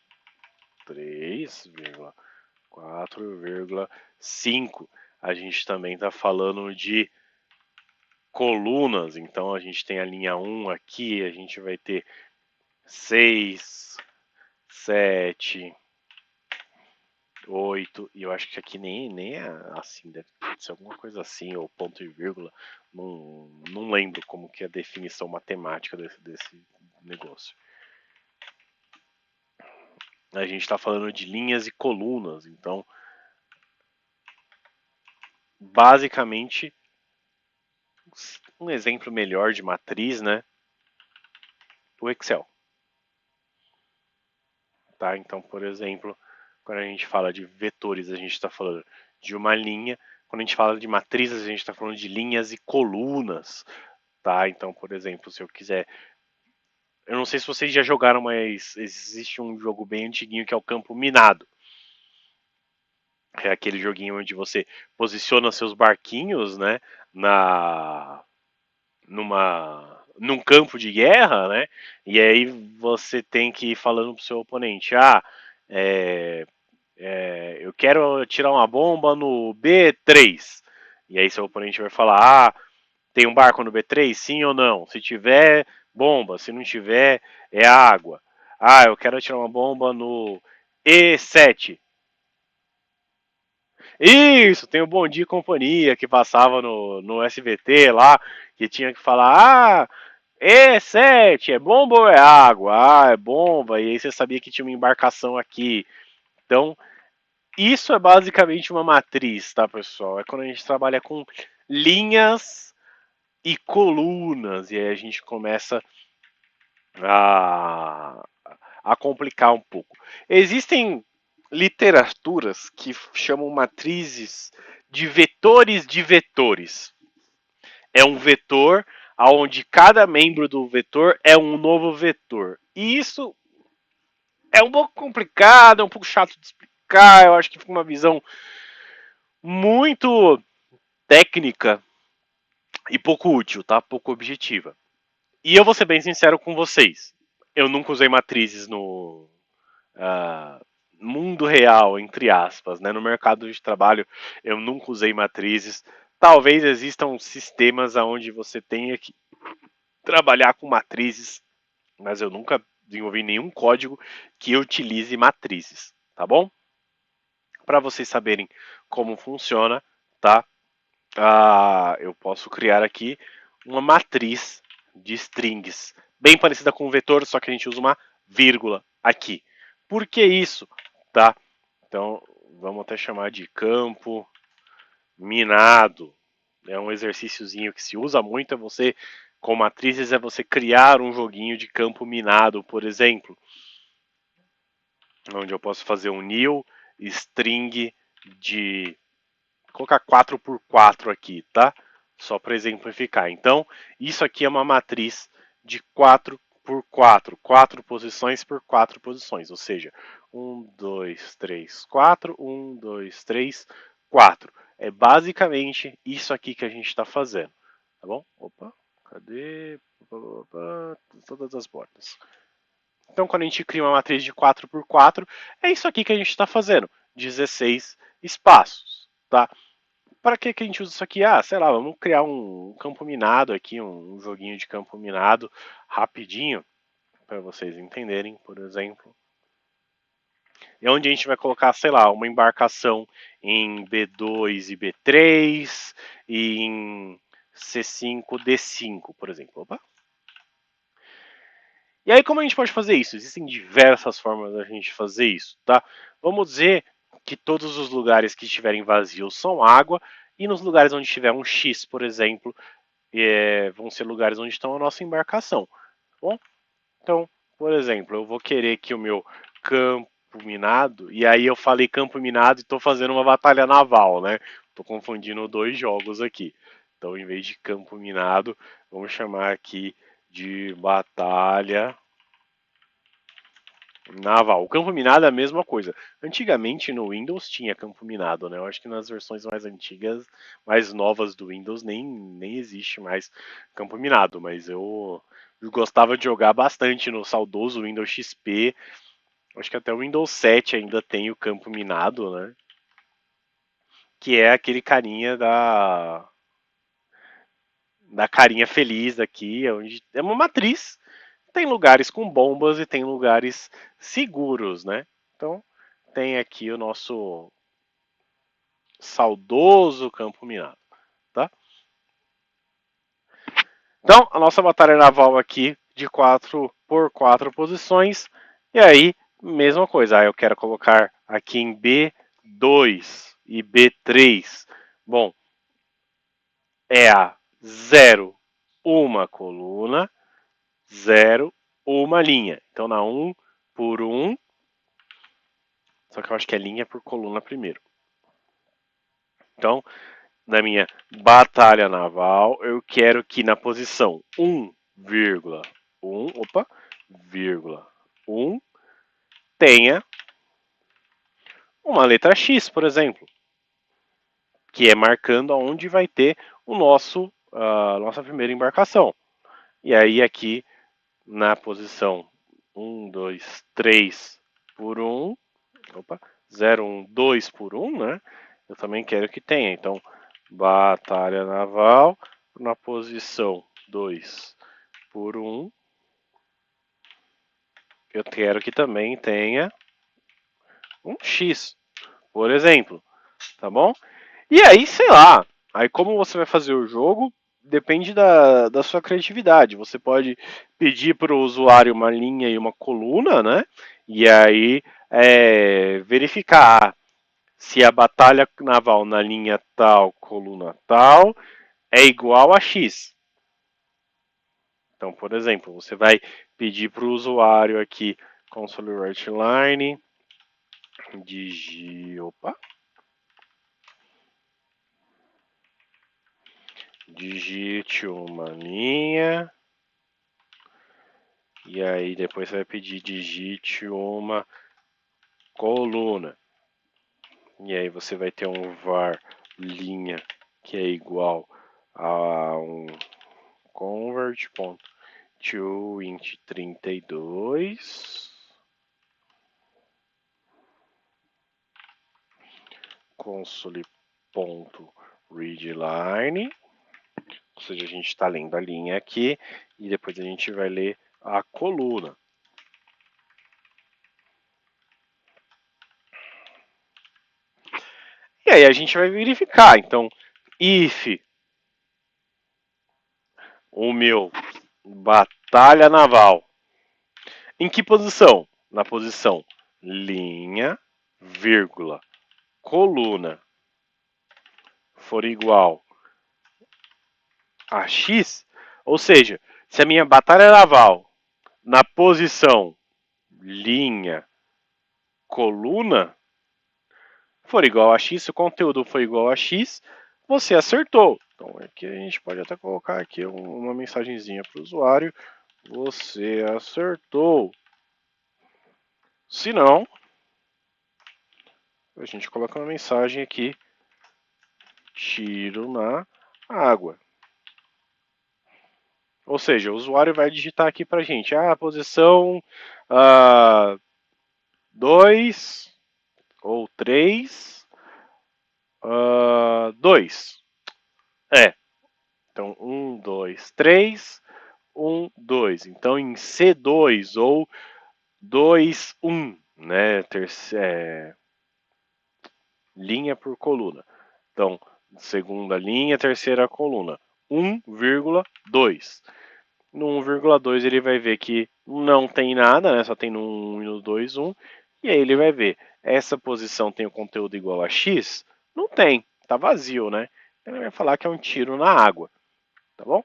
3,4,5. A gente também está falando de colunas. Então a gente tem a linha 1 aqui, a gente vai ter 6, 7, 8, e eu acho que aqui nem é assim, deve ser alguma coisa assim, ou ponto e vírgula, não lembro como que é a definição matemática desse negócio. A gente está falando de linhas e colunas, então, basicamente, um exemplo melhor de matriz, né? O Excel. Tá? Então, por exemplo, quando a gente fala de vetores, a gente está falando de uma linha. Quando a gente fala de matrizes, a gente está falando de linhas e colunas. Tá? Então, por exemplo, se eu quiser. Eu não sei se vocês já jogaram, mas existe um jogo bem antiguinho que é o Campo Minado. É aquele joguinho onde você posiciona seus barquinhos, né, num campo de guerra, né? E aí você tem que ir falando pro seu oponente, eu quero tirar uma bomba no B3. E aí seu oponente vai falar, tem um barco no B3, sim ou não? Se tiver, bomba. Se não tiver, é água. Eu quero tirar uma bomba no E7. Isso, tem o Bom Dia e Companhia que passava no SBT lá, que tinha que falar, E7, é bomba ou é água? É bomba, e aí você sabia que tinha uma embarcação aqui. Então, isso é basicamente uma matriz, tá, pessoal? É quando a gente trabalha com linhas e colunas, e aí a gente começa a, a complicar um pouco. Existem literaturas que chamam matrizes de vetores de vetores. É um vetor onde cada membro do vetor é um novo vetor. E isso é um pouco complicado, é um pouco chato de explicar. Eu acho que fica uma visão muito técnica e pouco útil, tá? Pouco objetiva. E eu vou ser bem sincero com vocês. Eu nunca usei matrizes no mundo real, entre aspas, né? No mercado de trabalho, eu nunca usei matrizes. Talvez existam sistemas onde você tenha que trabalhar com matrizes, mas eu nunca desenvolvi nenhum código que utilize matrizes, tá bom? Para vocês saberem como funciona, tá? Eu posso criar aqui uma matriz de strings, bem parecida com um vetor, só que a gente usa uma vírgula aqui. Por que isso? Tá? Então, vamos até chamar de campo minado. É um exercíciozinho que se usa muito, é você, com matrizes, é você criar um joguinho de campo minado, por exemplo, onde eu posso fazer um new string de colocar 4 por 4 aqui, tá? Só para exemplificar. Então, isso aqui é uma matriz de 4 por 4, 4 posições por 4 posições, ou seja, 1, 2, 3, 4, 1, 2, 3, 4. É basicamente isso aqui que a gente está fazendo, tá bom? Opa, cadê? Opa, todas as bordas. Então, quando a gente cria uma matriz de 4 por 4, é isso aqui que a gente está fazendo, 16 espaços, tá? Para que a gente usa isso aqui? Sei lá, vamos criar um campo minado aqui, um joguinho de campo minado rapidinho, para vocês entenderem, por exemplo. E onde a gente vai colocar, sei lá, uma embarcação em B2 e B3 e em C5, D5, por exemplo. Opa. E aí, como a gente pode fazer isso? Existem diversas formas da gente fazer isso, tá? Vamos dizer que todos os lugares que estiverem vazios são água e nos lugares onde tiver um X, por exemplo, vão ser lugares onde está a nossa embarcação. Tá bom? Então, por exemplo, eu vou querer que o meu campo minado, e aí eu falei campo minado e estou fazendo uma batalha naval, né? Estou confundindo dois jogos aqui. Então, em vez de campo minado, vamos chamar aqui de batalha naval. O campo minado é a mesma coisa. Antigamente no Windows tinha campo minado, né? Eu acho que nas versões mais antigas, mais novas do Windows, nem existe mais campo minado. Mas eu gostava de jogar bastante no saudoso Windows XP. Acho que até o Windows 7 ainda tem o campo minado, né? Que é aquele carinha da carinha feliz aqui, onde é uma matriz. Tem lugares com bombas e tem lugares seguros, né? Então, tem aqui o nosso saudoso campo minado, tá? Então, a nossa batalha naval aqui de 4 por 4 posições. E aí, mesma coisa. Eu quero colocar aqui em B2 e B3. Bom, é a 0, uma coluna, 0, uma linha. Então, na 1 por 1, só que eu acho que é linha por coluna primeiro. Então, na minha batalha naval, eu quero que na posição 1,1, opa, vírgula 1 tenha uma letra X, por exemplo, que é marcando aonde vai ter o nossa primeira embarcação. E aí aqui na posição 1, 2, 3 por 1, opa, 0, 1, 2 por 1, né? Eu também quero que tenha. Então, batalha naval na posição 2 por 1. Eu quero que também tenha um X, por exemplo, tá bom? E aí, sei lá, aí como você vai fazer o jogo depende da sua criatividade. Você pode pedir para o usuário uma linha e uma coluna, né? E aí verificar se a batalha naval na linha tal, coluna tal, é igual a X. Então, por exemplo, você vai pedir para o usuário aqui console write line, digite uma linha, e aí depois você vai pedir digite uma coluna. E aí você vai ter um var linha que é igual a um convert.toInt32 console.readline, ou seja, a gente está lendo a linha aqui e depois a gente vai ler a coluna. E aí a gente vai verificar. Então, if o meu batalha naval, em que posição? Na posição linha, vírgula, coluna for igual a x, ou seja, se a minha batalha naval na posição linha, coluna for igual a x, se o conteúdo for igual a x, você acertou. Então aqui a gente pode até colocar aqui uma mensagenzinha para o usuário. Você acertou. Se não, a gente coloca uma mensagem aqui. Tiro na água. Ou seja, o usuário vai digitar aqui para a gente. Posição 2 ou 3, 2. Então 1, 2, 3, 1, 2. Então em C2 ou 2, 1, né? Linha por coluna. Então, segunda linha, terceira coluna. 1,2. No 1,2 ele vai ver que não tem nada, né? Só tem no 1 e no 2, 1. E aí ele vai ver, essa posição tem o conteúdo igual a x? Não tem, tá vazio, né? Ele vai falar que é um tiro na água, tá bom?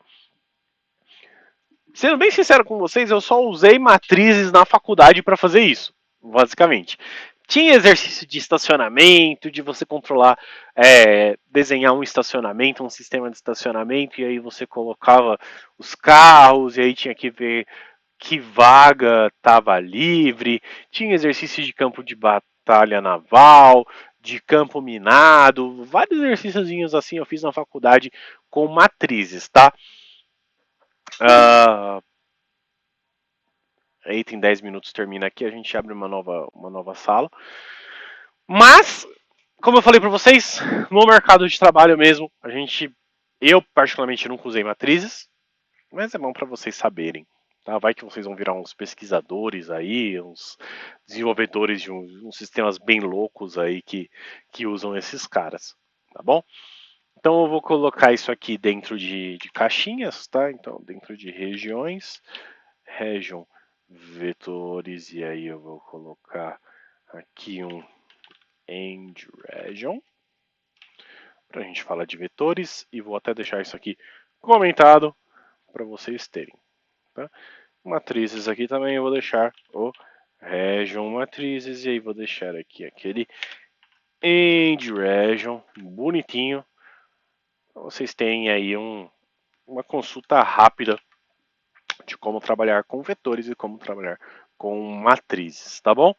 Sendo bem sincero com vocês, eu só usei matrizes na faculdade para fazer isso, basicamente. Tinha exercício de estacionamento, de você controlar, desenhar um estacionamento, um sistema de estacionamento, e aí você colocava os carros, e aí tinha que ver que vaga estava livre. Tinha exercício de campo de batalha naval, de campo minado, vários exercíciozinhos assim eu fiz na faculdade com matrizes, tá? Ah, aí tem 10 minutos, termina aqui, a gente abre uma nova sala. Mas, como eu falei para vocês, no mercado de trabalho mesmo, eu particularmente nunca usei matrizes, mas é bom para vocês saberem. Tá? Vai que vocês vão virar uns pesquisadores aí, uns desenvolvedores de uns sistemas bem loucos aí que usam esses caras, tá bom? Então eu vou colocar isso aqui dentro de caixinhas, tá? Então dentro de regiões, region vetores, e aí eu vou colocar aqui um end region para a gente falar de vetores e vou até deixar isso aqui comentado para vocês terem. Tá? Matrizes aqui também eu vou deixar o region matrizes e aí vou deixar aqui aquele end region bonitinho para vocês terem aí uma consulta rápida de como trabalhar com vetores e como trabalhar com matrizes, tá bom?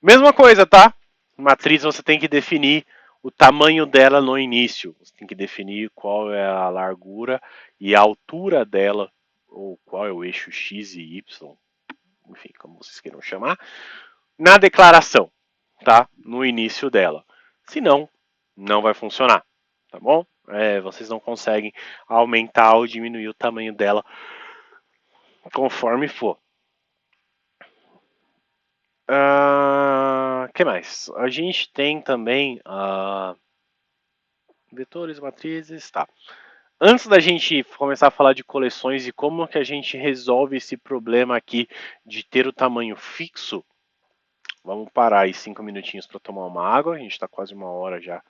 Mesma coisa, tá? Matriz você tem que definir o tamanho dela no início. Você tem que definir qual é a largura e a altura dela, ou qual é o eixo X e Y, enfim, como vocês queiram chamar, na declaração, tá? No início dela. Senão, não vai funcionar, tá bom? Vocês não conseguem aumentar ou diminuir o tamanho dela conforme for. Que mais? A gente tem também vetores, matrizes, tá. Antes da gente começar a falar de coleções e como que a gente resolve esse problema aqui de ter o tamanho fixo, vamos parar aí 5 minutinhos para tomar uma água. A gente está quase uma hora já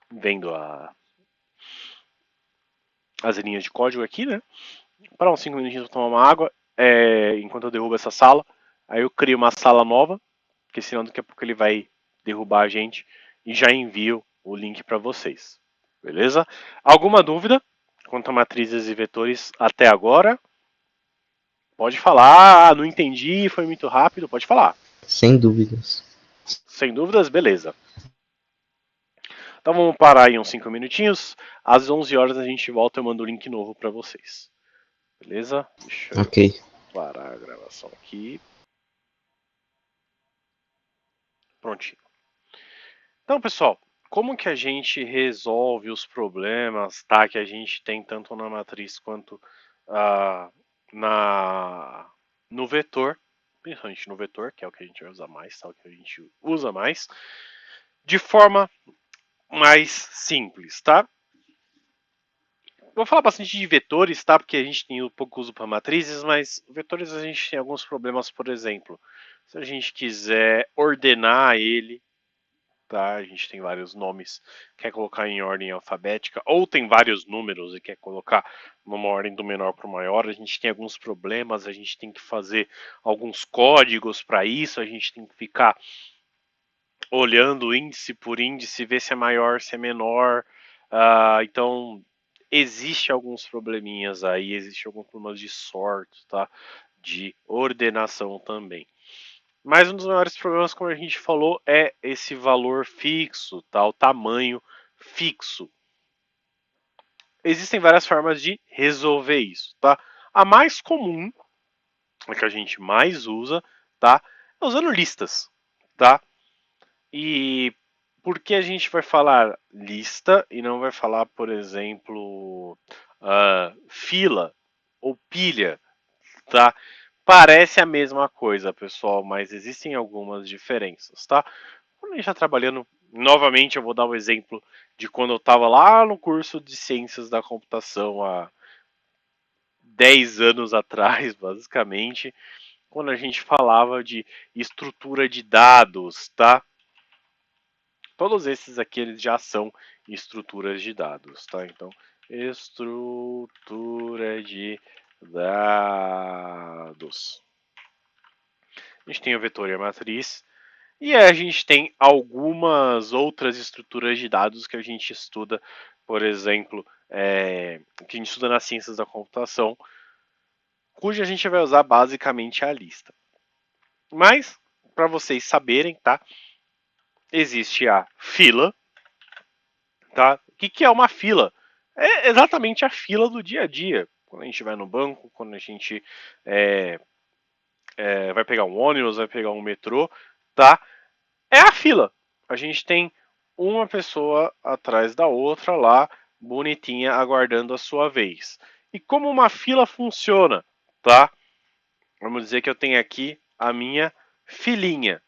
vendo as linhas de código aqui, né? Parar uns 5 minutinhos para tomar uma água enquanto eu derrubo essa sala. Aí eu crio uma sala nova, porque senão daqui a pouco ele vai derrubar a gente e já envio o link para vocês. Beleza? Alguma dúvida quanto a matrizes e vetores até agora? Pode falar. Não entendi, foi muito rápido. Pode falar. Sem dúvidas. Sem dúvidas, beleza. Então vamos parar aí uns 5 minutinhos. Às 11 horas a gente volta e eu mando o link novo para vocês. Beleza? Deixa eu Ok. parar a gravação aqui. Prontinho. Então, pessoal, como que a gente resolve os problemas, tá? Que a gente tem tanto na matriz quanto ah, na no vetor, principalmente no vetor, que é o que a gente vai usar mais, tá? O que a gente usa mais. de forma mais simples, tá? Vou falar bastante de vetores, tá? Porque a gente tem um pouco uso para matrizes, mas vetores a gente tem alguns problemas, por exemplo. Se a gente quiser ordenar ele, tá? A gente tem vários nomes, quer colocar em ordem alfabética, ou tem vários números e quer colocar numa ordem do menor para o maior, a gente tem alguns problemas, a gente tem que fazer alguns códigos para isso, a gente tem que ficar olhando índice por índice, ver se é maior, se é menor. Então, existe alguns probleminhas aí, existe alguns problemas de sorte, tá? De ordenação também. Mas um dos maiores problemas, como a gente falou, é esse valor fixo, tá? O tamanho fixo. Existem várias formas de resolver isso, tá? A mais comum, a que a gente mais usa, tá? É usando listas, tá? E por que a gente vai falar lista e não vai falar, por exemplo, fila ou pilha, tá? Parece a mesma coisa, pessoal, mas existem algumas diferenças, tá? Quando a gente está trabalhando, novamente eu vou dar o exemplo de quando eu estava lá no curso de Ciências da Computação há 10 anos atrás, basicamente, quando a gente falava de estrutura de dados, tá? Todos esses aqui eles já são estruturas de dados, tá? Então, estrutura de dados. A gente tem o vetor e a matriz. E a gente tem algumas outras estruturas de dados que a gente estuda, por exemplo, que a gente estuda nas ciências da computação, cuja a gente vai usar basicamente a lista. Mas, para vocês saberem, tá? Existe a fila, tá? O que é uma fila? É exatamente a fila do dia a dia. Quando a gente vai no banco, quando a gente vai pegar um ônibus, vai pegar um metrô, tá? É a fila. A gente tem uma pessoa atrás da outra lá, bonitinha, aguardando a sua vez. E como uma fila funciona, tá? Vamos dizer que eu tenho aqui a minha filinha,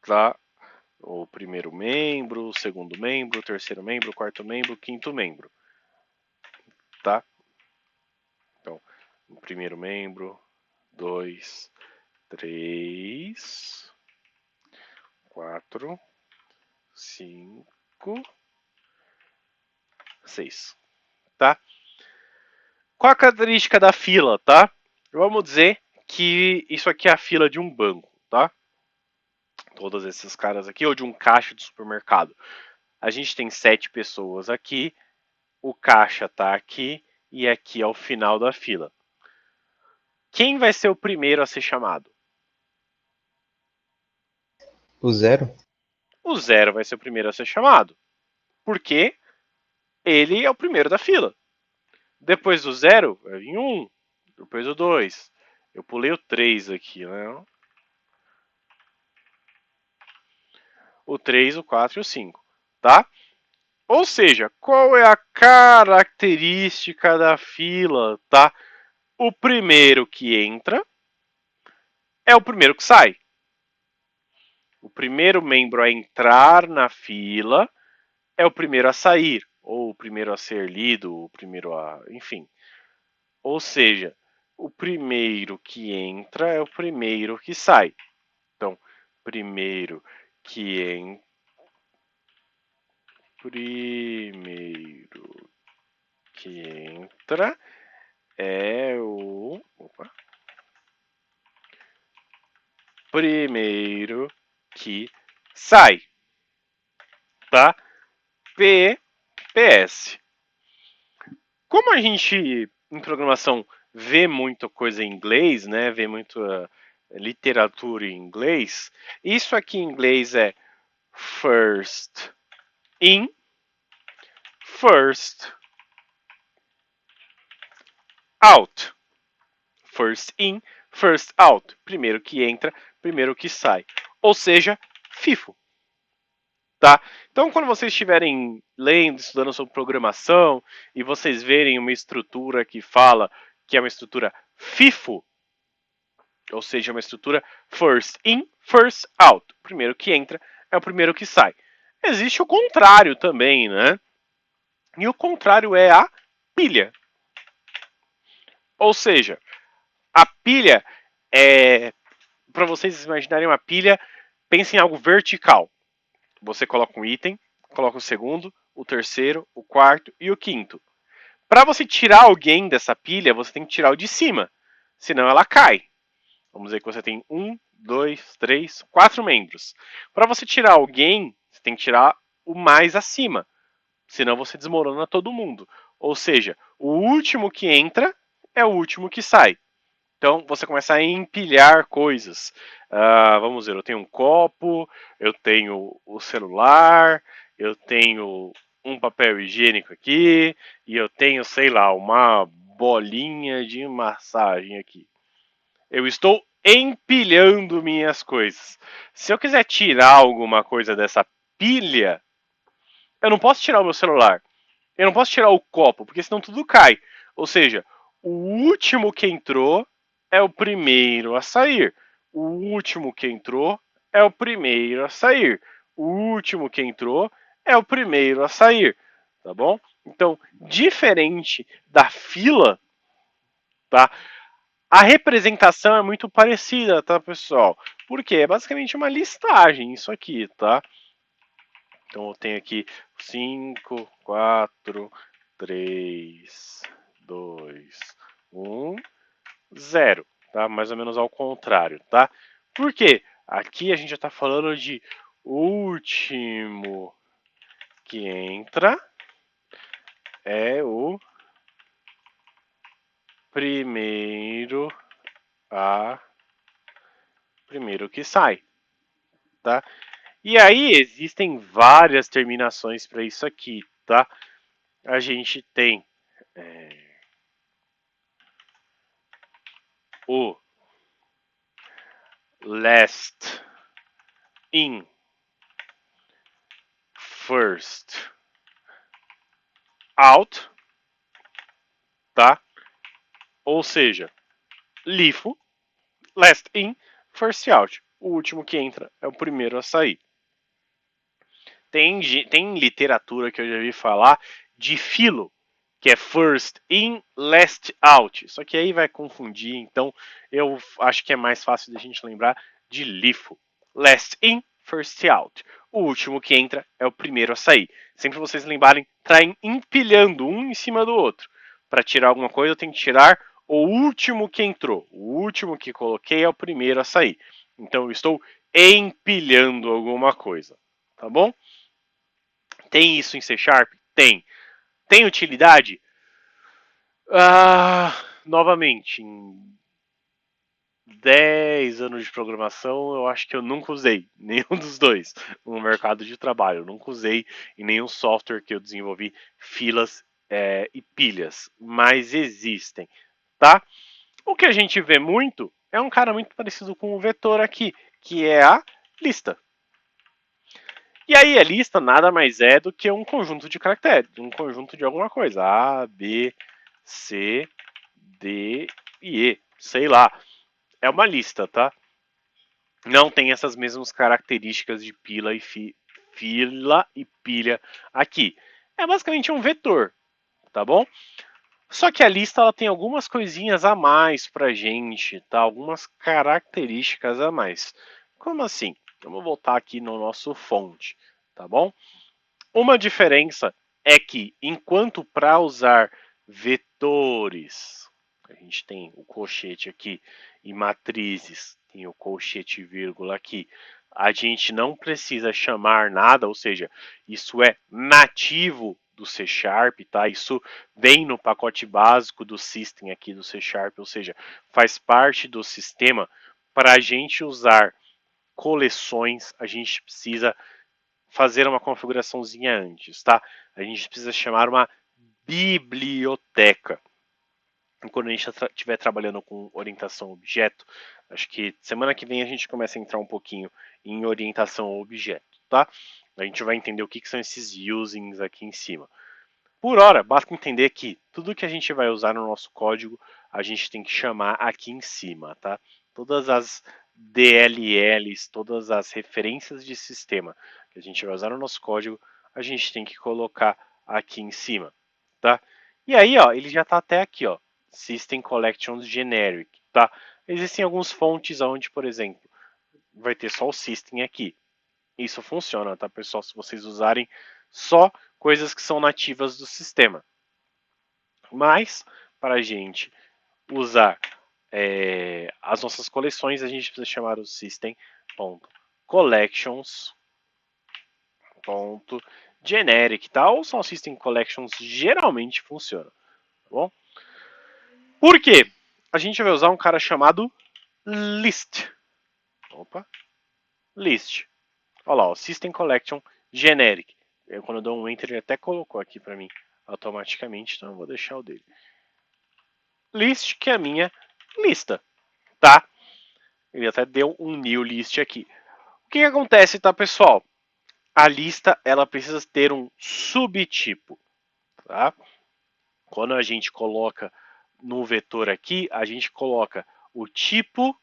tá? O primeiro membro, o segundo membro, o terceiro membro, o quarto membro, o quinto membro, tá? Então, o primeiro membro, dois, três, quatro, cinco, seis, tá? Qual a característica da fila, tá? Vamos dizer que isso aqui é a fila de um banco, tá? Todos esses caras aqui, ou de um caixa de supermercado. A gente tem 7 pessoas aqui, o caixa tá aqui e aqui é o final da fila. Quem vai ser o primeiro a ser chamado? O zero? O zero vai ser o primeiro a ser chamado, porque ele é o primeiro da fila. Depois do zero, vai vir um. Depois o dois. Eu pulei o 3 aqui, né? O 3, o 4 e o 5, tá? Ou seja, qual é a característica da fila, tá? O primeiro que entra é o primeiro que sai. O primeiro membro a entrar na fila é o primeiro a sair, ou o primeiro a ser lido, o primeiro a, enfim. Ou seja, o primeiro que entra é o primeiro que sai. Então, primeiro que entra, primeiro que entra é o primeiro que sai, tá? PS. Como a gente em programação vê muita coisa em inglês, né? Vê muita literatura em inglês. Isso aqui em inglês é first in, first out. First in, first out. Primeiro que entra, primeiro que sai. Ou seja, FIFO. Tá? Então, quando vocês estiverem lendo, estudando sobre programação e vocês verem uma estrutura que fala que é uma estrutura FIFO, ou seja, uma estrutura first in, first out. O primeiro que entra é o primeiro que sai. existe o contrário também, né? E o contrário é a pilha. Ou seja, a pilha é, para vocês imaginarem uma pilha, pense em algo vertical. Você coloca um item, coloca o segundo, o terceiro, o quarto e o quinto. Para você tirar alguém dessa pilha, você tem que tirar o de cima, senão ela cai. Vamos dizer que você tem um, dois, três, quatro membros. Para você tirar alguém, você tem que tirar o mais acima, senão você desmorona todo mundo. Ou seja, o último que entra é o último que sai. Então você começa a empilhar coisas. Vamos ver, eu tenho um copo, eu tenho o celular, eu tenho um papel higiênico aqui, e eu tenho, sei lá, uma bolinha de massagem aqui. Eu estou empilhando minhas coisas. Se eu quiser tirar alguma coisa dessa pilha, eu não posso tirar o meu celular. Eu não posso tirar o copo, porque senão tudo cai. Ou seja, o último que entrou é o primeiro a sair. O último que entrou é o primeiro a sair. O último que entrou é o primeiro a sair. Tá bom? Então, diferente da fila, tá? A representação é muito parecida, tá, pessoal? Porque é basicamente uma listagem isso aqui, tá? Então eu tenho aqui 5, 4, 3, 2, 1, 0. Tá? Mais ou menos ao contrário, tá? Por quê? Aqui a gente já está falando de último que entra é o primeiro a primeiro que sai, tá? E aí existem várias terminações para isso aqui, tá? A gente tem o last in, first out, tá? Ou seja, LIFO, last in, first out. O último que entra é o primeiro a sair. Tem literatura que eu já vi falar de filo, que é first in, last out. Só que aí vai confundir, então eu acho que é mais fácil da gente lembrar de LIFO. Last in, first out. O último que entra é o primeiro a sair. Sempre vocês lembrarem, traem empilhando um em cima do outro. Para tirar alguma coisa, eu tenho que tirar o último que entrou. O último que coloquei é o primeiro a sair. Então eu estou empilhando alguma coisa. Tá bom? Tem isso em C Sharp? Tem. Tem utilidade? Novamente, em 10 anos de programação, eu acho que eu nunca usei nenhum dos dois no mercado de trabalho. Eu nunca usei em nenhum software que eu desenvolvi filas e pilhas, mas existem, tá? O que a gente vê muito é um cara muito parecido com o vetor aqui, que é a lista. E aí a lista nada mais é do que um conjunto de caracteres, um conjunto de alguma coisa. A, B, C, D e E. Sei lá. É uma lista, tá? Não tem essas mesmas características de fila e pilha aqui. É basicamente um vetor, tá bom? Só que a lista ela tem algumas coisinhas a mais pra gente, tá? Algumas características a mais. Como assim? Vamos voltar aqui no nosso fonte, tá bom? Uma diferença é que, enquanto para usar vetores, a gente tem o colchete aqui, e matrizes, tem o colchete vírgula aqui, a gente não precisa chamar nada, ou seja, isso é nativo do C Sharp, tá? Isso vem no pacote básico do System aqui do C Sharp, ou seja, faz parte do sistema. Para a gente usar coleções, a gente precisa fazer uma configuraçãozinha antes, tá? A gente precisa chamar uma biblioteca. Quando a gente estiver trabalhando com orientação a objeto, acho que semana que vem a gente começa a entrar um pouquinho em orientação a objeto, tá? A gente vai entender o que são esses usings aqui em cima. Por hora, basta entender que tudo que a gente vai usar no nosso código, a gente tem que chamar aqui em cima, tá? Todas as DLLs, todas as referências de sistema que a gente vai usar no nosso código, a gente tem que colocar aqui em cima, tá? E aí, ó, ele já está até aqui, ó, System Collections Generic, tá? Existem algumas fontes onde, por exemplo, vai ter só o System aqui. Isso funciona, tá, pessoal? Se vocês usarem só coisas que são nativas do sistema. Mas, para a gente usar as nossas coleções, a gente precisa chamar o system.collections.generic, tá? Ou só system collections geralmente funciona, tá bom? Por quê? A gente vai usar um cara chamado list. Opa, list. Olha lá, o system collection generic. Quando eu dou um enter, ele até colocou aqui para mim automaticamente, então eu vou deixar o dele. List, que é a minha lista, tá? Ele até deu um new list aqui. O que acontece, tá, pessoal? A lista ela precisa ter um subtipo, tá? Quando a gente coloca no vetor aqui, a gente coloca o tipo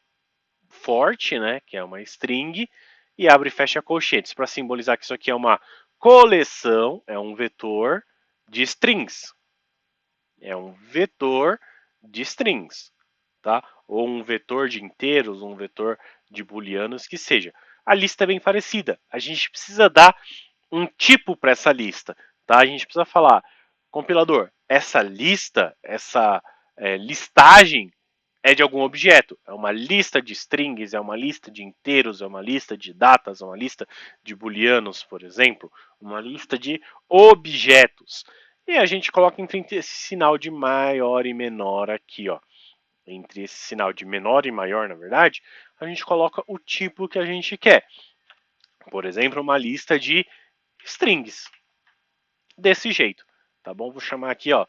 forte, né, que é uma string, e abre e fecha colchetes para simbolizar que isso aqui é uma coleção, é um vetor de strings. É um vetor de strings, tá? Ou um vetor de inteiros, um vetor de booleanos, que seja. A lista é bem parecida. A gente precisa dar um tipo para essa lista, tá? A gente precisa falar, compilador, essa lista, essa listagem é de algum objeto. É uma lista de strings, é uma lista de inteiros, é uma lista de datas, é uma lista de booleanos, por exemplo, uma lista de objetos. E a gente coloca entre esse sinal de maior e menor aqui, ó. Entre esse sinal de menor e maior, na verdade, a gente coloca o tipo que a gente quer. Por exemplo, uma lista de strings. Desse jeito, tá bom? Vou chamar aqui, ó,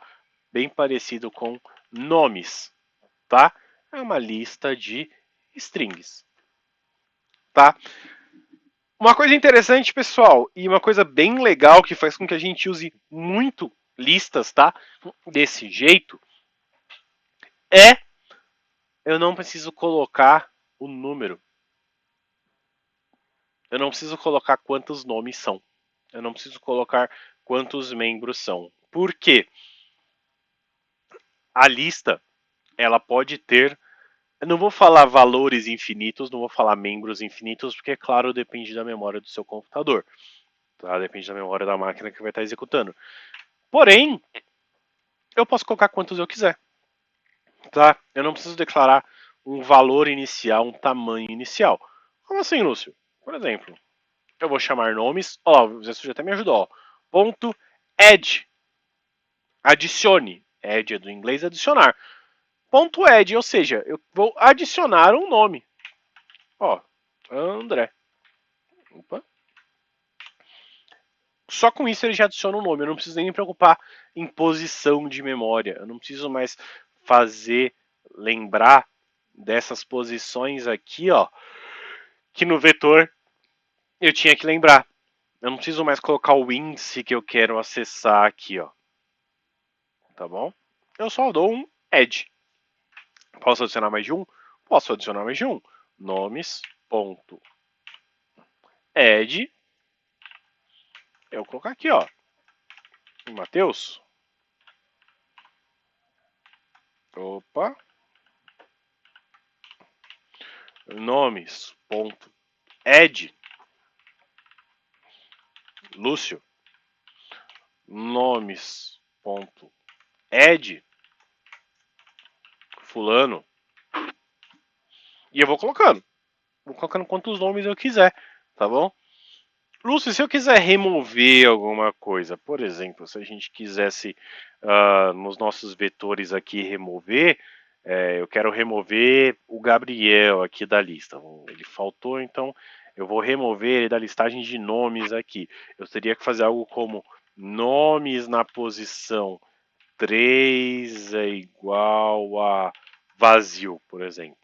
bem parecido com nomes, tá? É uma lista de strings, tá? Uma coisa interessante, pessoal, e uma coisa bem legal que faz com que a gente use muito listas, tá? Desse jeito, é eu não preciso colocar o número. Eu não preciso colocar quantos nomes são. Eu não preciso colocar quantos membros são. Por quê? A lista, ela pode ter. Eu não vou falar valores infinitos, não vou falar membros infinitos, porque, claro, depende da memória do seu computador. Tá? Depende da memória da máquina que vai estar executando. Porém, eu posso colocar quantos eu quiser. Tá? Eu não preciso declarar um valor inicial, um tamanho inicial. Como assim, Lúcio? Por exemplo, eu vou chamar nomes. Ó, o Zé já até me ajudou. Ó. Ponto add. Adicione. Add é do inglês adicionar. Ponto add, ou seja, eu vou adicionar um nome. Ó, André. Opa. Só com isso ele já adiciona um nome. Eu não preciso nem me preocupar em posição de memória. Eu não preciso mais fazer lembrar dessas posições aqui, ó, que no vetor eu tinha que lembrar. Eu não preciso mais colocar o índice que eu quero acessar aqui, ó. Tá bom? Eu só dou um add. Posso adicionar mais de um? Posso adicionar mais de um. Nomes, ponto, add. Eu vou colocar aqui, ó. Matheus. Opa. Nomes, ponto, add. Lúcio. Nomes, ponto, add. Fulano. E eu vou colocando. Vou colocando quantos nomes eu quiser, tá bom? Lúcio, se eu quiser remover alguma coisa, por exemplo, se a gente quisesse nos nossos vetores aqui remover, eu quero remover o Gabriel aqui da lista. Ele faltou, então eu vou remover ele da listagem de nomes aqui. Eu teria que fazer algo como nomes na posição 3 é igual a vazio, por exemplo.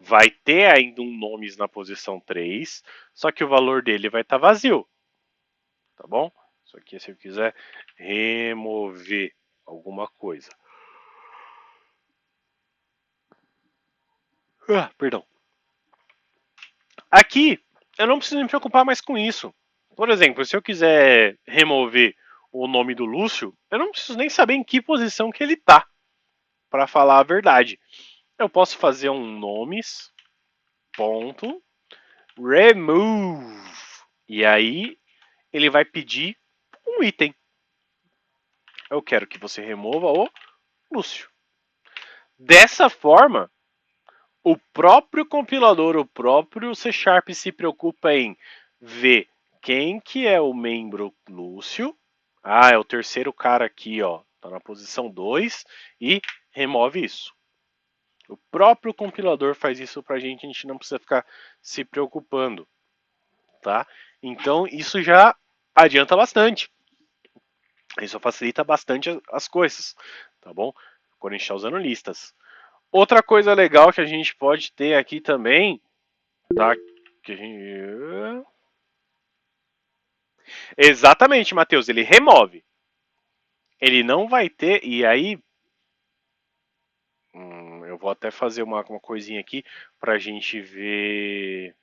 Vai ter ainda um nomes na posição 3, só que o valor dele vai estar vazio, tá bom? Isso aqui se eu quiser remover alguma coisa. Perdão. Aqui eu não preciso me preocupar mais com isso. Por exemplo, se eu quiser remover o nome do Lúcio, eu não preciso nem saber em que posição que ele tá, para falar a verdade. Eu posso fazer um nomes ponto remove e aí ele vai pedir um item. Eu quero que você remova o Lúcio. Dessa forma, o próprio compilador, o próprio C Sharp se preocupa em ver quem que é o membro Lúcio. Ah, é o terceiro cara aqui, ó. Tá na posição 2 e remove isso. O próprio compilador faz isso pra gente, a gente não precisa ficar se preocupando, tá? Então, isso já adianta bastante. Isso facilita bastante as coisas, tá bom? Quando a gente está usando listas. Outra coisa legal que a gente pode ter aqui também, tá? Que a gente... Exatamente, Matheus, ele remove. Ele não vai ter, e aí eu vou até fazer uma coisinha aqui para a gente ver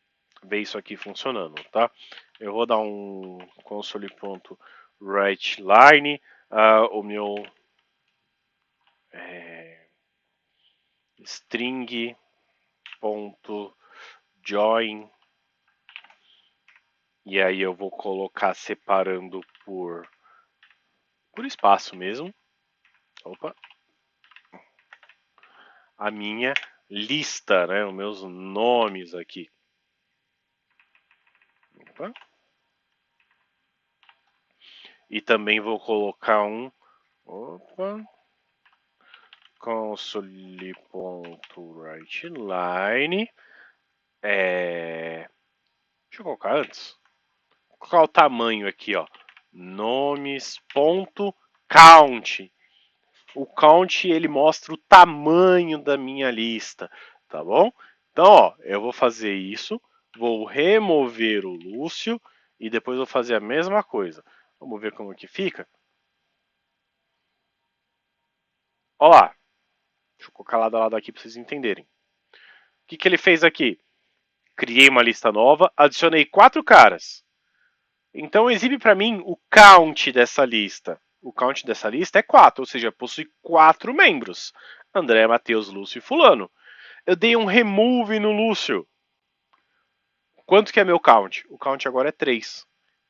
isso aqui funcionando, tá? Eu vou dar um console.writeLine, o meu string.join, e aí eu vou colocar separando por espaço mesmo. Opa, a minha lista, né, os meus nomes aqui. Opa. E também vou colocar um console.writeLine. Deixa eu colocar antes. Vou colocar o tamanho aqui, ó. Nomes.count. O count ele mostra o tamanho da minha lista, tá bom? Então, ó, eu vou fazer isso, vou remover o Lúcio e depois vou fazer a mesma coisa. Vamos ver como que fica. Ó lá, deixa eu colocar lado a lado aqui para vocês entenderem. O que ele fez aqui? Criei uma lista nova, adicionei 4 caras. Então exibe para mim o count dessa lista. O count dessa lista é 4, ou seja, possui 4 membros. André, Matheus, Lúcio e Fulano. Eu dei um remove no Lúcio. Quanto que é meu count? O count agora é 3.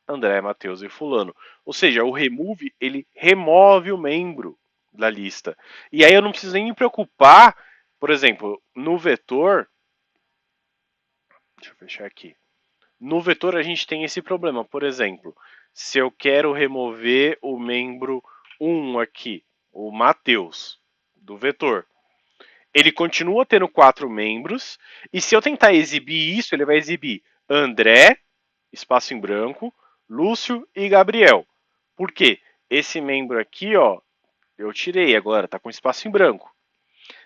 André, Matheus e Fulano. Ou seja, o remove, ele remove o membro da lista. E aí eu não preciso nem me preocupar, por exemplo, no vetor. Deixa eu fechar aqui. No vetor a gente tem esse problema. Por exemplo, se eu quero remover o membro 1 aqui, o Matheus, do vetor, ele continua tendo 4 membros, e se eu tentar exibir isso, ele vai exibir André, espaço em branco, Lúcio e Gabriel. Por quê? Esse membro aqui, ó, eu tirei agora, tá com espaço em branco.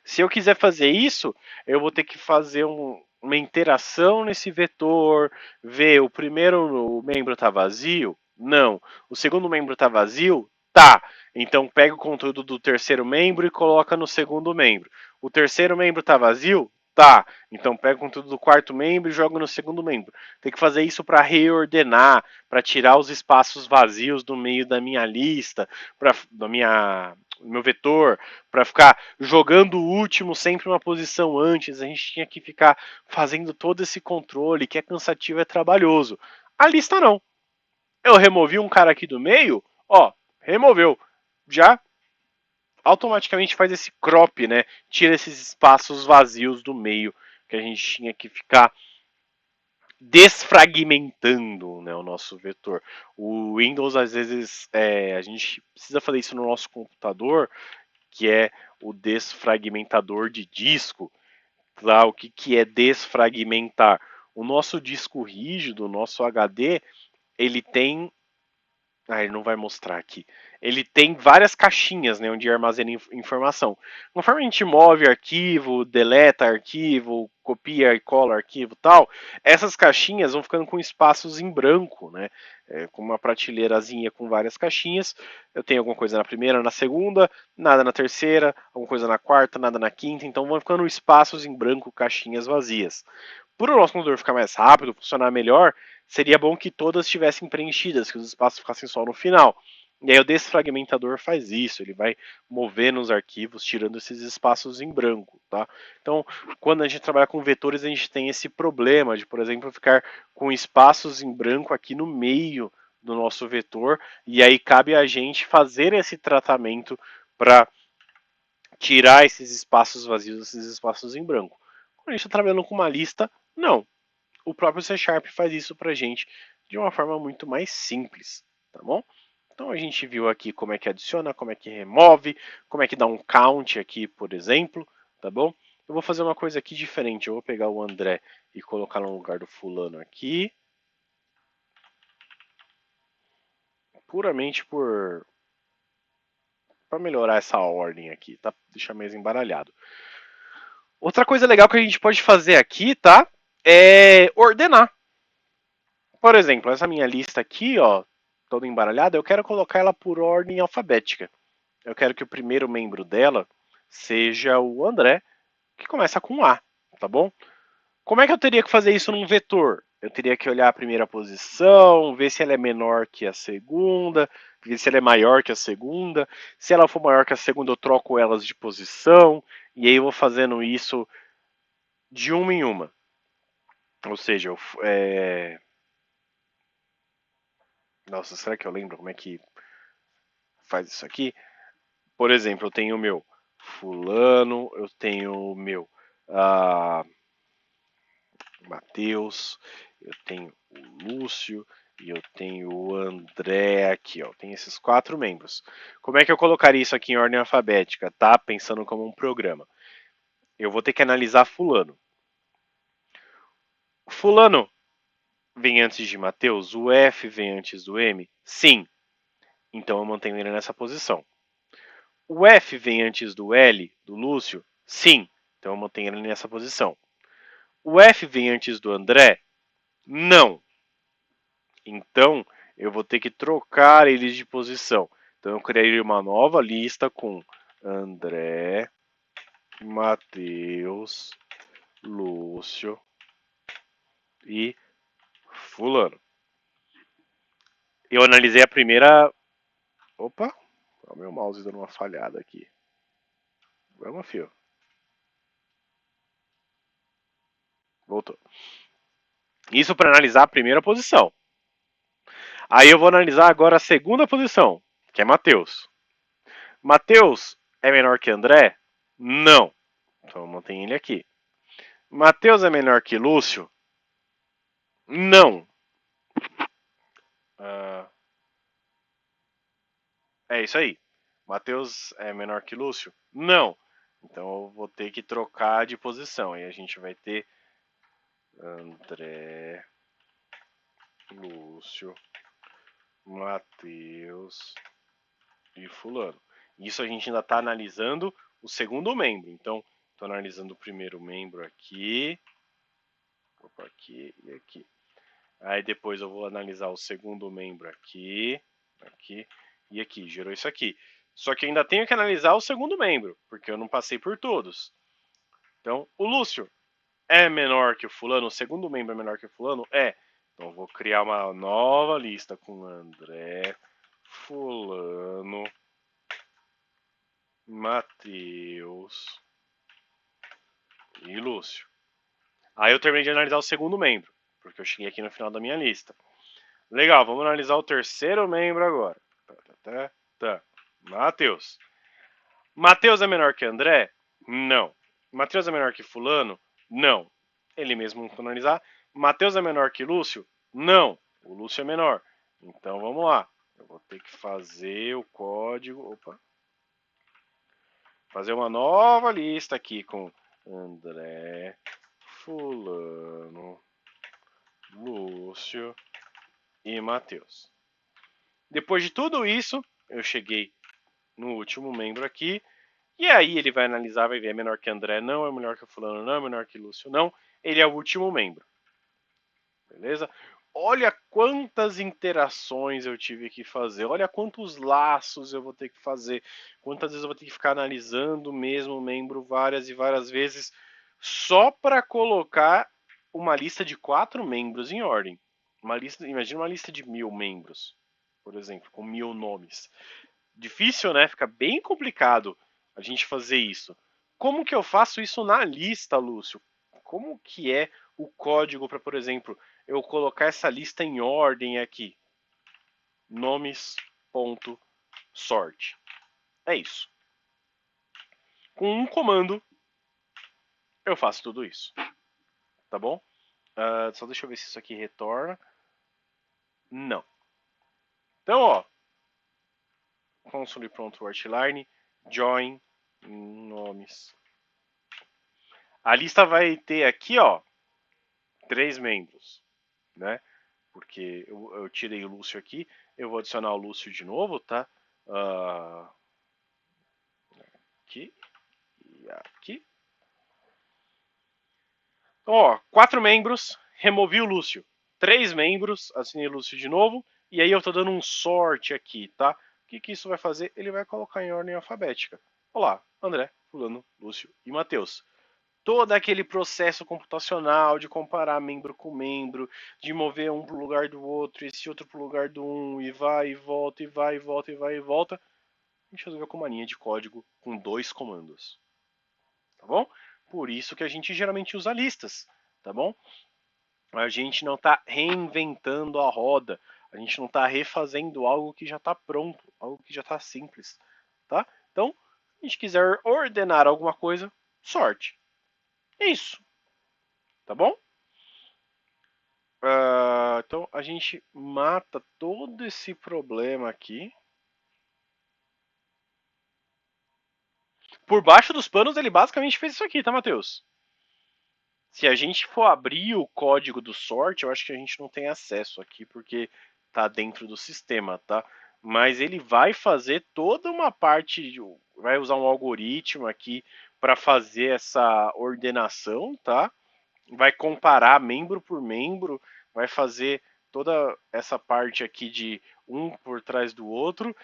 Se eu quiser fazer isso, eu vou ter que fazer uma interação nesse vetor, ver o primeiro membro está vazio? Não. O segundo membro está vazio? Tá. Então pega o conteúdo do terceiro membro e coloca no segundo membro. O terceiro membro está vazio? Tá. Então pega o conteúdo do quarto membro e joga no segundo membro. Tem que fazer isso para reordenar, para tirar os espaços vazios do meio da minha lista, do meu vetor, para ficar jogando o último sempre uma posição antes. A gente tinha que ficar fazendo todo esse controle que é cansativo e é trabalhoso. A lista não. Eu removi um cara aqui do meio, ó, removeu. Já automaticamente faz esse crop, né? Tira esses espaços vazios do meio que a gente tinha que ficar desfragmentando, né, o nosso vetor. O Windows, às vezes, a gente precisa fazer isso no nosso computador, que é o desfragmentador de disco. Lá, o que é desfragmentar? O nosso disco rígido, o nosso HD, ele tem ele não vai mostrar aqui. Ele tem várias caixinhas, né, onde armazena informação. Conforme a gente move arquivo, deleta arquivo, copia e cola arquivo, tal, essas caixinhas vão ficando com espaços em branco, né, com uma prateleirazinha com várias caixinhas. Eu tenho alguma coisa na primeira, na segunda, nada na terceira, alguma coisa na quarta, nada na quinta. Então vão ficando espaços em branco, caixinhas vazias. Para o nosso computador ficar mais rápido, funcionar melhor, seria bom que todas estivessem preenchidas, que os espaços ficassem só no final. E aí o desfragmentador faz isso, ele vai movendo os arquivos, tirando esses espaços em branco, tá? Então, quando a gente trabalha com vetores, a gente tem esse problema de, por exemplo, ficar com espaços em branco aqui no meio do nosso vetor, e aí cabe a gente fazer esse tratamento para tirar esses espaços vazios, esses espaços em branco. Quando a gente está trabalhando com uma lista, não. O próprio C Sharp faz isso para a gente de uma forma muito mais simples, tá bom? Então a gente viu aqui como é que adiciona, como é que remove, como é que dá um count aqui, por exemplo, tá bom? Eu vou fazer uma coisa aqui diferente. Eu vou pegar o André e colocar no lugar do fulano aqui, puramente por para melhorar essa ordem aqui, tá? Deixar mais embaralhado. Outra coisa legal que a gente pode fazer aqui, tá? É ordenar. Por exemplo, essa minha lista aqui, ó, toda embaralhada, eu quero colocar ela por ordem alfabética. Eu quero que o primeiro membro dela seja o André, que começa com A, tá bom? Como é que eu teria que fazer isso num vetor? Eu teria que olhar a primeira posição, ver se ela é menor que a segunda, ver se ela é maior que a segunda. Se ela for maior que a segunda, eu troco elas de posição. E aí eu vou fazendo isso de uma em uma. Ou seja, nossa, será que eu lembro como é que faz isso aqui? Por exemplo, eu tenho o meu fulano, eu tenho o meu ah, Matheus, eu tenho o Lúcio e eu tenho o André aqui, ó. Tem esses 4 membros. Como é que eu colocaria isso aqui em ordem alfabética, tá? Pensando como um programa. Eu vou ter que analisar fulano. Fulano vem antes de Matheus? O F vem antes do M? Sim. Então eu mantenho ele nessa posição. O F vem antes do L, do Lúcio? Sim. Então eu mantenho ele nessa posição. O F vem antes do André? Não. Então eu vou ter que trocar eles de posição. Então eu criarei uma nova lista com André, Matheus, Lúcio e Fulano. Eu analisei a primeira. Opa! O meu mouse dando uma falhada aqui. Vamos, fio. Voltou. Isso para analisar a primeira posição. Aí eu vou analisar agora a segunda posição, que é Matheus. Matheus é menor que André? Não. Então mantém ele aqui. Matheus é menor que Lúcio? Não. Ah, é isso aí. Matheus é menor que Lúcio? Não. Então eu vou ter que trocar de posição. Aí a gente vai ter André, Lúcio, Matheus e Fulano. Isso a gente ainda está analisando o segundo membro. Então, estou analisando o primeiro membro aqui. Opa, aqui e aqui. Aí depois eu vou analisar o segundo membro aqui, aqui e aqui. Gerou isso aqui. Só que ainda tenho que analisar o segundo membro, porque eu não passei por todos. Então, o Lúcio é menor que o fulano, o segundo membro é menor que o fulano? É. Então, eu vou criar uma nova lista com André, fulano, Matheus e Lúcio. Aí eu terminei de analisar o segundo membro, porque eu cheguei aqui no final da minha lista. Legal, vamos analisar o terceiro membro agora. Tá. Matheus. Matheus é menor que André? Não. Matheus é menor que Fulano? Não. Ele mesmo vamos analisar. Matheus é menor que Lúcio? Não. O Lúcio é menor. Então vamos lá. Eu vou ter que fazer o código. Opa. Fazer uma nova lista aqui com André, Fulano, Lúcio e Matheus. Depois de tudo isso, eu cheguei no último membro aqui. E aí ele vai analisar, vai ver, é menor que André, não, é menor que fulano, não, é menor que Lúcio, não. Ele é o último membro. Beleza? Olha quantas interações eu tive que fazer. Olha quantos laços eu vou ter que fazer. Quantas vezes eu vou ter que ficar analisando o mesmo membro várias e várias vezes. Só para colocar uma lista de 4 membros em ordem. Imagina uma lista de 1000 membros, por exemplo, com 1000 nomes. Difícil, né? Fica bem complicado a gente fazer isso. Como que eu faço isso na lista, Lúcio? Como que é o código para, por exemplo, eu colocar essa lista em ordem aqui? Nomes.sort. É isso. Com um comando, eu faço tudo isso. Tá bom? Só deixa eu ver se isso aqui retorna. Não. Então, ó, console.writeline, join nomes. A lista vai ter aqui, ó, 3 membros, né? Porque eu tirei o Lúcio aqui, eu vou adicionar o Lúcio de novo, tá? Aqui e aqui. Então, ó, 4 membros, removi o Lúcio. 3 membros, assinei o Lúcio de novo, e aí eu tô dando um sort aqui, tá? O que isso vai fazer? Ele vai colocar em ordem alfabética. Olá, André, Fulano, Lúcio e Matheus. Todo aquele processo computacional de comparar membro com membro, de mover um para o lugar do outro, esse outro para o lugar do um, e vai e volta, e vai e volta, e vai e volta, a gente resolveu com uma linha de código com 2 comandos. Tá bom? Por isso que a gente geralmente usa listas, tá bom? A gente não está reinventando a roda, a gente não está refazendo algo que já está pronto, algo que já está simples, tá? Então, se a gente quiser ordenar alguma coisa, sorte. É isso, tá bom? Então a gente mata todo esse problema aqui. Por baixo dos panos ele basicamente fez isso aqui, tá, Matheus? Se a gente for abrir o código do sort, eu acho que a gente não tem acesso aqui porque tá dentro do sistema, tá? Mas ele vai fazer toda uma parte, vai usar um algoritmo aqui para fazer essa ordenação, tá? Vai comparar membro por membro, vai fazer toda essa parte aqui de um por trás do outro.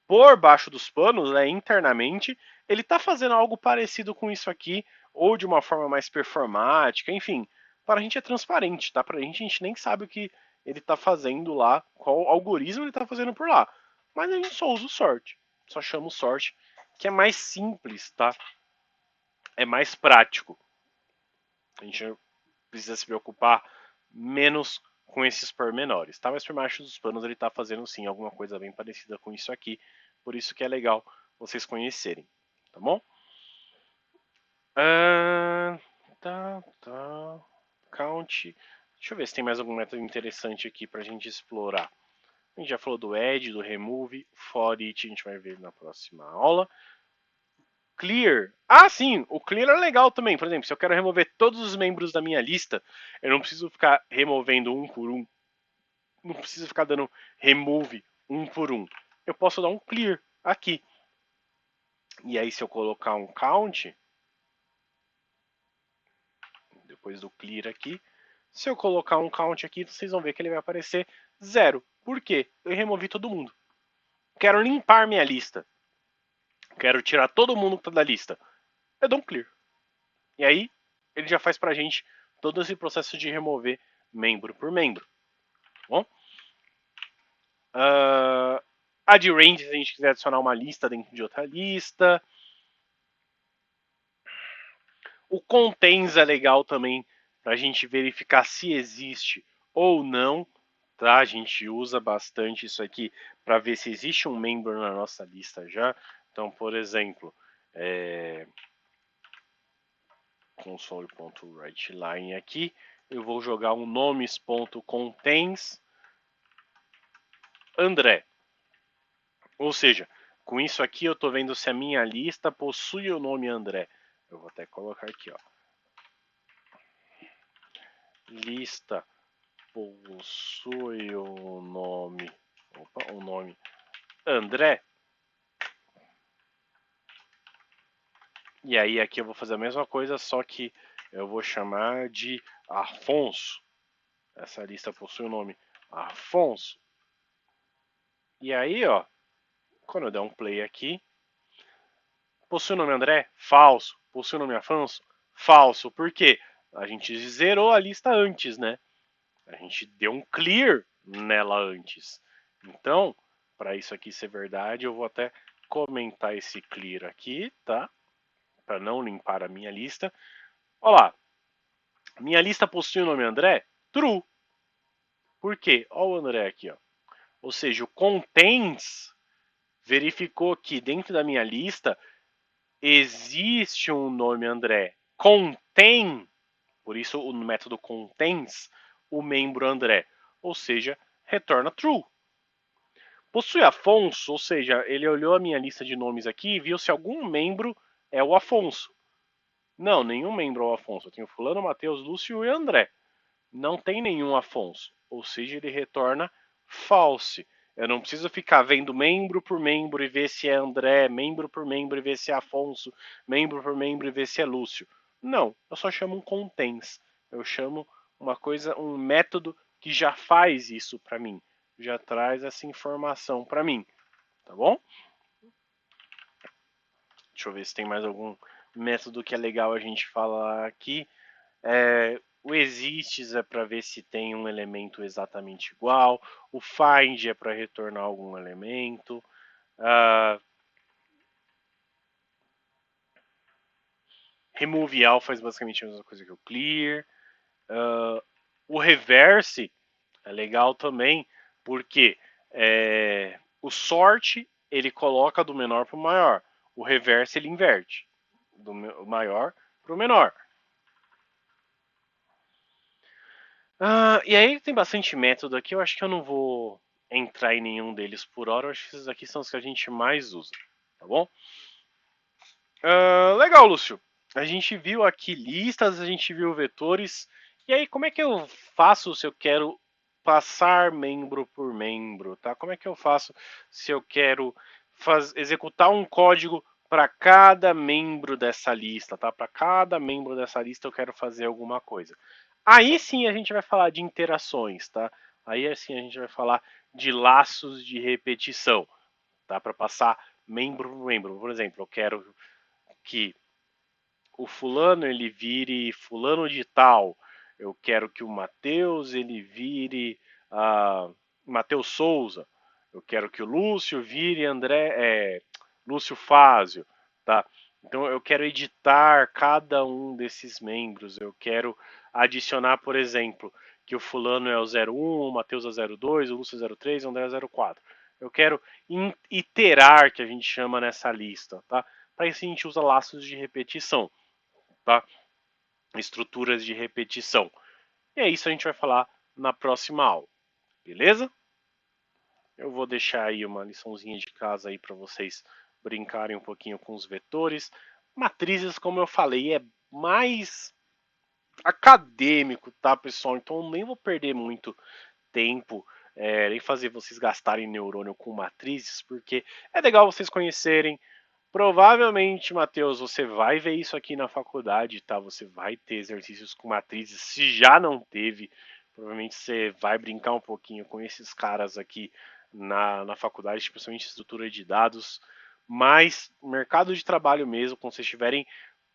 Por baixo dos panos, né, internamente, ele está fazendo algo parecido com isso aqui, ou de uma forma mais performática, enfim. Para a gente é transparente, tá? Para a gente nem sabe o que ele está fazendo lá, qual algoritmo ele está fazendo por lá. Mas a gente só usa o sort, só chama o sort, que é mais simples, tá? É mais prático. A gente precisa se preocupar menos com esses pormenores, tá? Mas por baixo dos panos ele está fazendo sim alguma coisa bem parecida com isso aqui, por isso que é legal vocês conhecerem, tá bom? Tá. Count. Deixa eu ver se tem mais algum método interessante aqui para a gente explorar. A gente já falou do add, do remove, for each, a gente vai ver na próxima aula. Clear. Ah, sim, o clear é legal também. Por exemplo, se eu quero remover todos os membros da minha lista, eu não preciso ficar removendo um por um. Não preciso ficar dando remove um por um. Eu posso dar um clear aqui. E aí, se eu colocar um count, depois do clear aqui, se eu colocar um count aqui, vocês vão ver que ele vai aparecer 0. Por quê? Eu removi todo mundo. Quero limpar minha lista. Quero tirar todo mundo que está da lista. Eu dou um clear. E aí, ele já faz pra gente todo esse processo de remover membro por membro. Tá bom? Add range, se a gente quiser adicionar uma lista dentro de outra lista. O contains é legal também para a gente verificar se existe ou não. Tá? A gente usa bastante isso aqui para ver se existe um membro na nossa lista já. Então, por exemplo, console.writeline aqui, eu vou jogar um nomes.contains André. Ou seja, com isso aqui eu estou vendo se a minha lista possui o nome André. Eu vou até colocar aqui, ó. Lista possui o nome. Opa, o nome André. E aí aqui eu vou fazer a mesma coisa, só que eu vou chamar de Afonso. Essa lista possui o nome Afonso. E aí, ó, quando eu der um play aqui, possui o nome André? Falso. Possui o nome Afonso? Falso. Por quê? a gente zerou a lista antes, né? A gente deu um clear nela antes. Então, para isso aqui ser verdade, eu vou até comentar esse clear aqui, tá? Para não limpar a minha lista. Olha lá, minha lista possui o nome André? True. Por quê? Olha o André aqui, ó. Ou seja, o contains verificou que dentro da minha lista existe um nome André. Contém, por isso o método contains, o membro André. Ou seja, retorna true. Possui Afonso, ou seja, ele olhou a minha lista de nomes aqui e viu se algum membro é o Afonso. Não, nenhum membro é o Afonso. Eu tenho Fulano, Mateus, Lúcio e André. Não tem nenhum Afonso. Ou seja, ele retorna false. Eu não preciso ficar vendo membro por membro e ver se é André, membro por membro e ver se é Afonso, membro por membro e ver se é Lúcio. Não, eu só chamo um contains. Eu chamo uma coisa, um método que já faz isso para mim, já traz essa informação para mim, tá bom? Deixa eu ver se tem mais algum método que é legal a gente falar aqui. O exists é para ver se tem um elemento exatamente igual. O find é para retornar algum elemento. Remove all faz basicamente a mesma coisa que o clear. O reverse é legal também, porque o sort ele coloca do menor para o maior. O reverse ele inverte do maior para o menor. E aí tem bastante método aqui, eu acho que eu não vou entrar em nenhum deles por hora, eu acho que esses aqui são os que a gente mais usa, tá bom? Legal, Lúcio. A gente viu aqui listas, a gente viu vetores, e aí como é que eu faço se eu quero passar membro por membro, tá? Como é que eu faço se eu quero executar um código para cada membro dessa lista, tá? Para cada membro dessa lista eu quero fazer alguma coisa. Aí sim a gente vai falar de interações, tá? Aí assim a gente vai falar de laços de repetição, tá? Para passar membro por membro. Por exemplo, eu quero que o fulano ele vire fulano de tal. Eu quero que o Matheus ele vire Matheus Souza. Eu quero que o Lúcio vire Lúcio Fázio, tá? Então eu quero editar cada um desses membros. Eu quero adicionar, por exemplo, que o fulano é o 01, o Matheus é o 02, o Lúcio é o 03, o André é o 04. Eu quero iterar, que a gente chama nessa lista, tá? Para isso a gente usa laços de repetição, tá? Estruturas de repetição. E é isso que a gente vai falar na próxima aula, beleza? Eu vou deixar aí uma liçãozinha de casa aí para vocês brincarem um pouquinho com os vetores. Matrizes, como eu falei, é mais acadêmico, tá, pessoal? Então eu nem vou perder muito tempo nem fazer vocês gastarem neurônio com matrizes, porque é legal vocês conhecerem. Provavelmente, Matheus, você vai ver isso aqui na faculdade, tá? Você vai ter exercícios com matrizes. Se já não teve, provavelmente você vai brincar um pouquinho com esses caras aqui na faculdade, especialmente estrutura de dados. Mas mercado de trabalho mesmo, quando vocês estiverem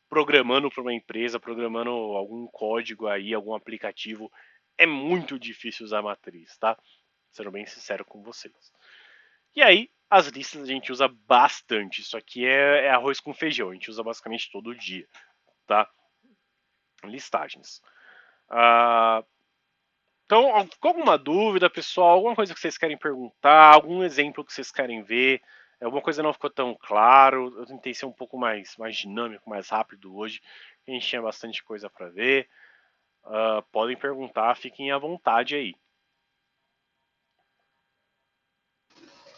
programando para uma empresa, programando algum código aí, algum aplicativo, é muito difícil usar matriz, tá? Sendo bem sincero com vocês. E aí, as listas a gente usa bastante. Isso aqui é arroz com feijão, a gente usa basicamente todo dia, tá? Listagens. Ah, então, ficou alguma dúvida, pessoal? Alguma coisa que vocês querem perguntar? Algum exemplo que vocês querem ver? Alguma coisa não ficou tão claro? Eu tentei ser um pouco mais dinâmico, mais rápido hoje. A gente tinha bastante coisa para ver. Podem perguntar, fiquem à vontade aí.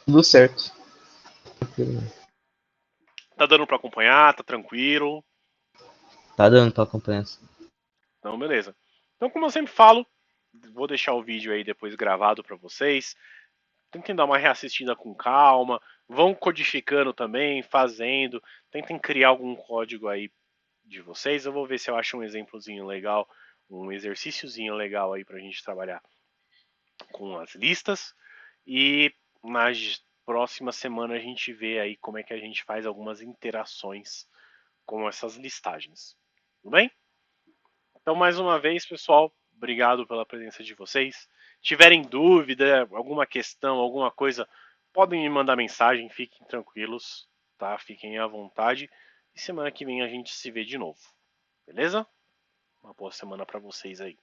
Tudo certo. Tá dando para acompanhar? Tá tranquilo? Tá dando pra acompanhar. Então, beleza. Então, como eu sempre falo, vou deixar o vídeo aí depois gravado para vocês. Tentem dar uma reassistida com calma. Vão codificando também, fazendo. Tentem criar algum código aí de vocês. Eu vou ver se eu acho um exemplozinho legal, um exercíciozinho legal aí para a gente trabalhar com as listas. E na próxima semana a gente vê aí como é que a gente faz algumas interações com essas listagens. Tudo bem? Então, mais uma vez, pessoal, obrigado pela presença de vocês. Tiverem dúvida, alguma questão, alguma coisa, podem me mandar mensagem, fiquem tranquilos, tá? Fiquem à vontade. E semana que vem a gente se vê de novo. Beleza? Uma boa semana para vocês aí.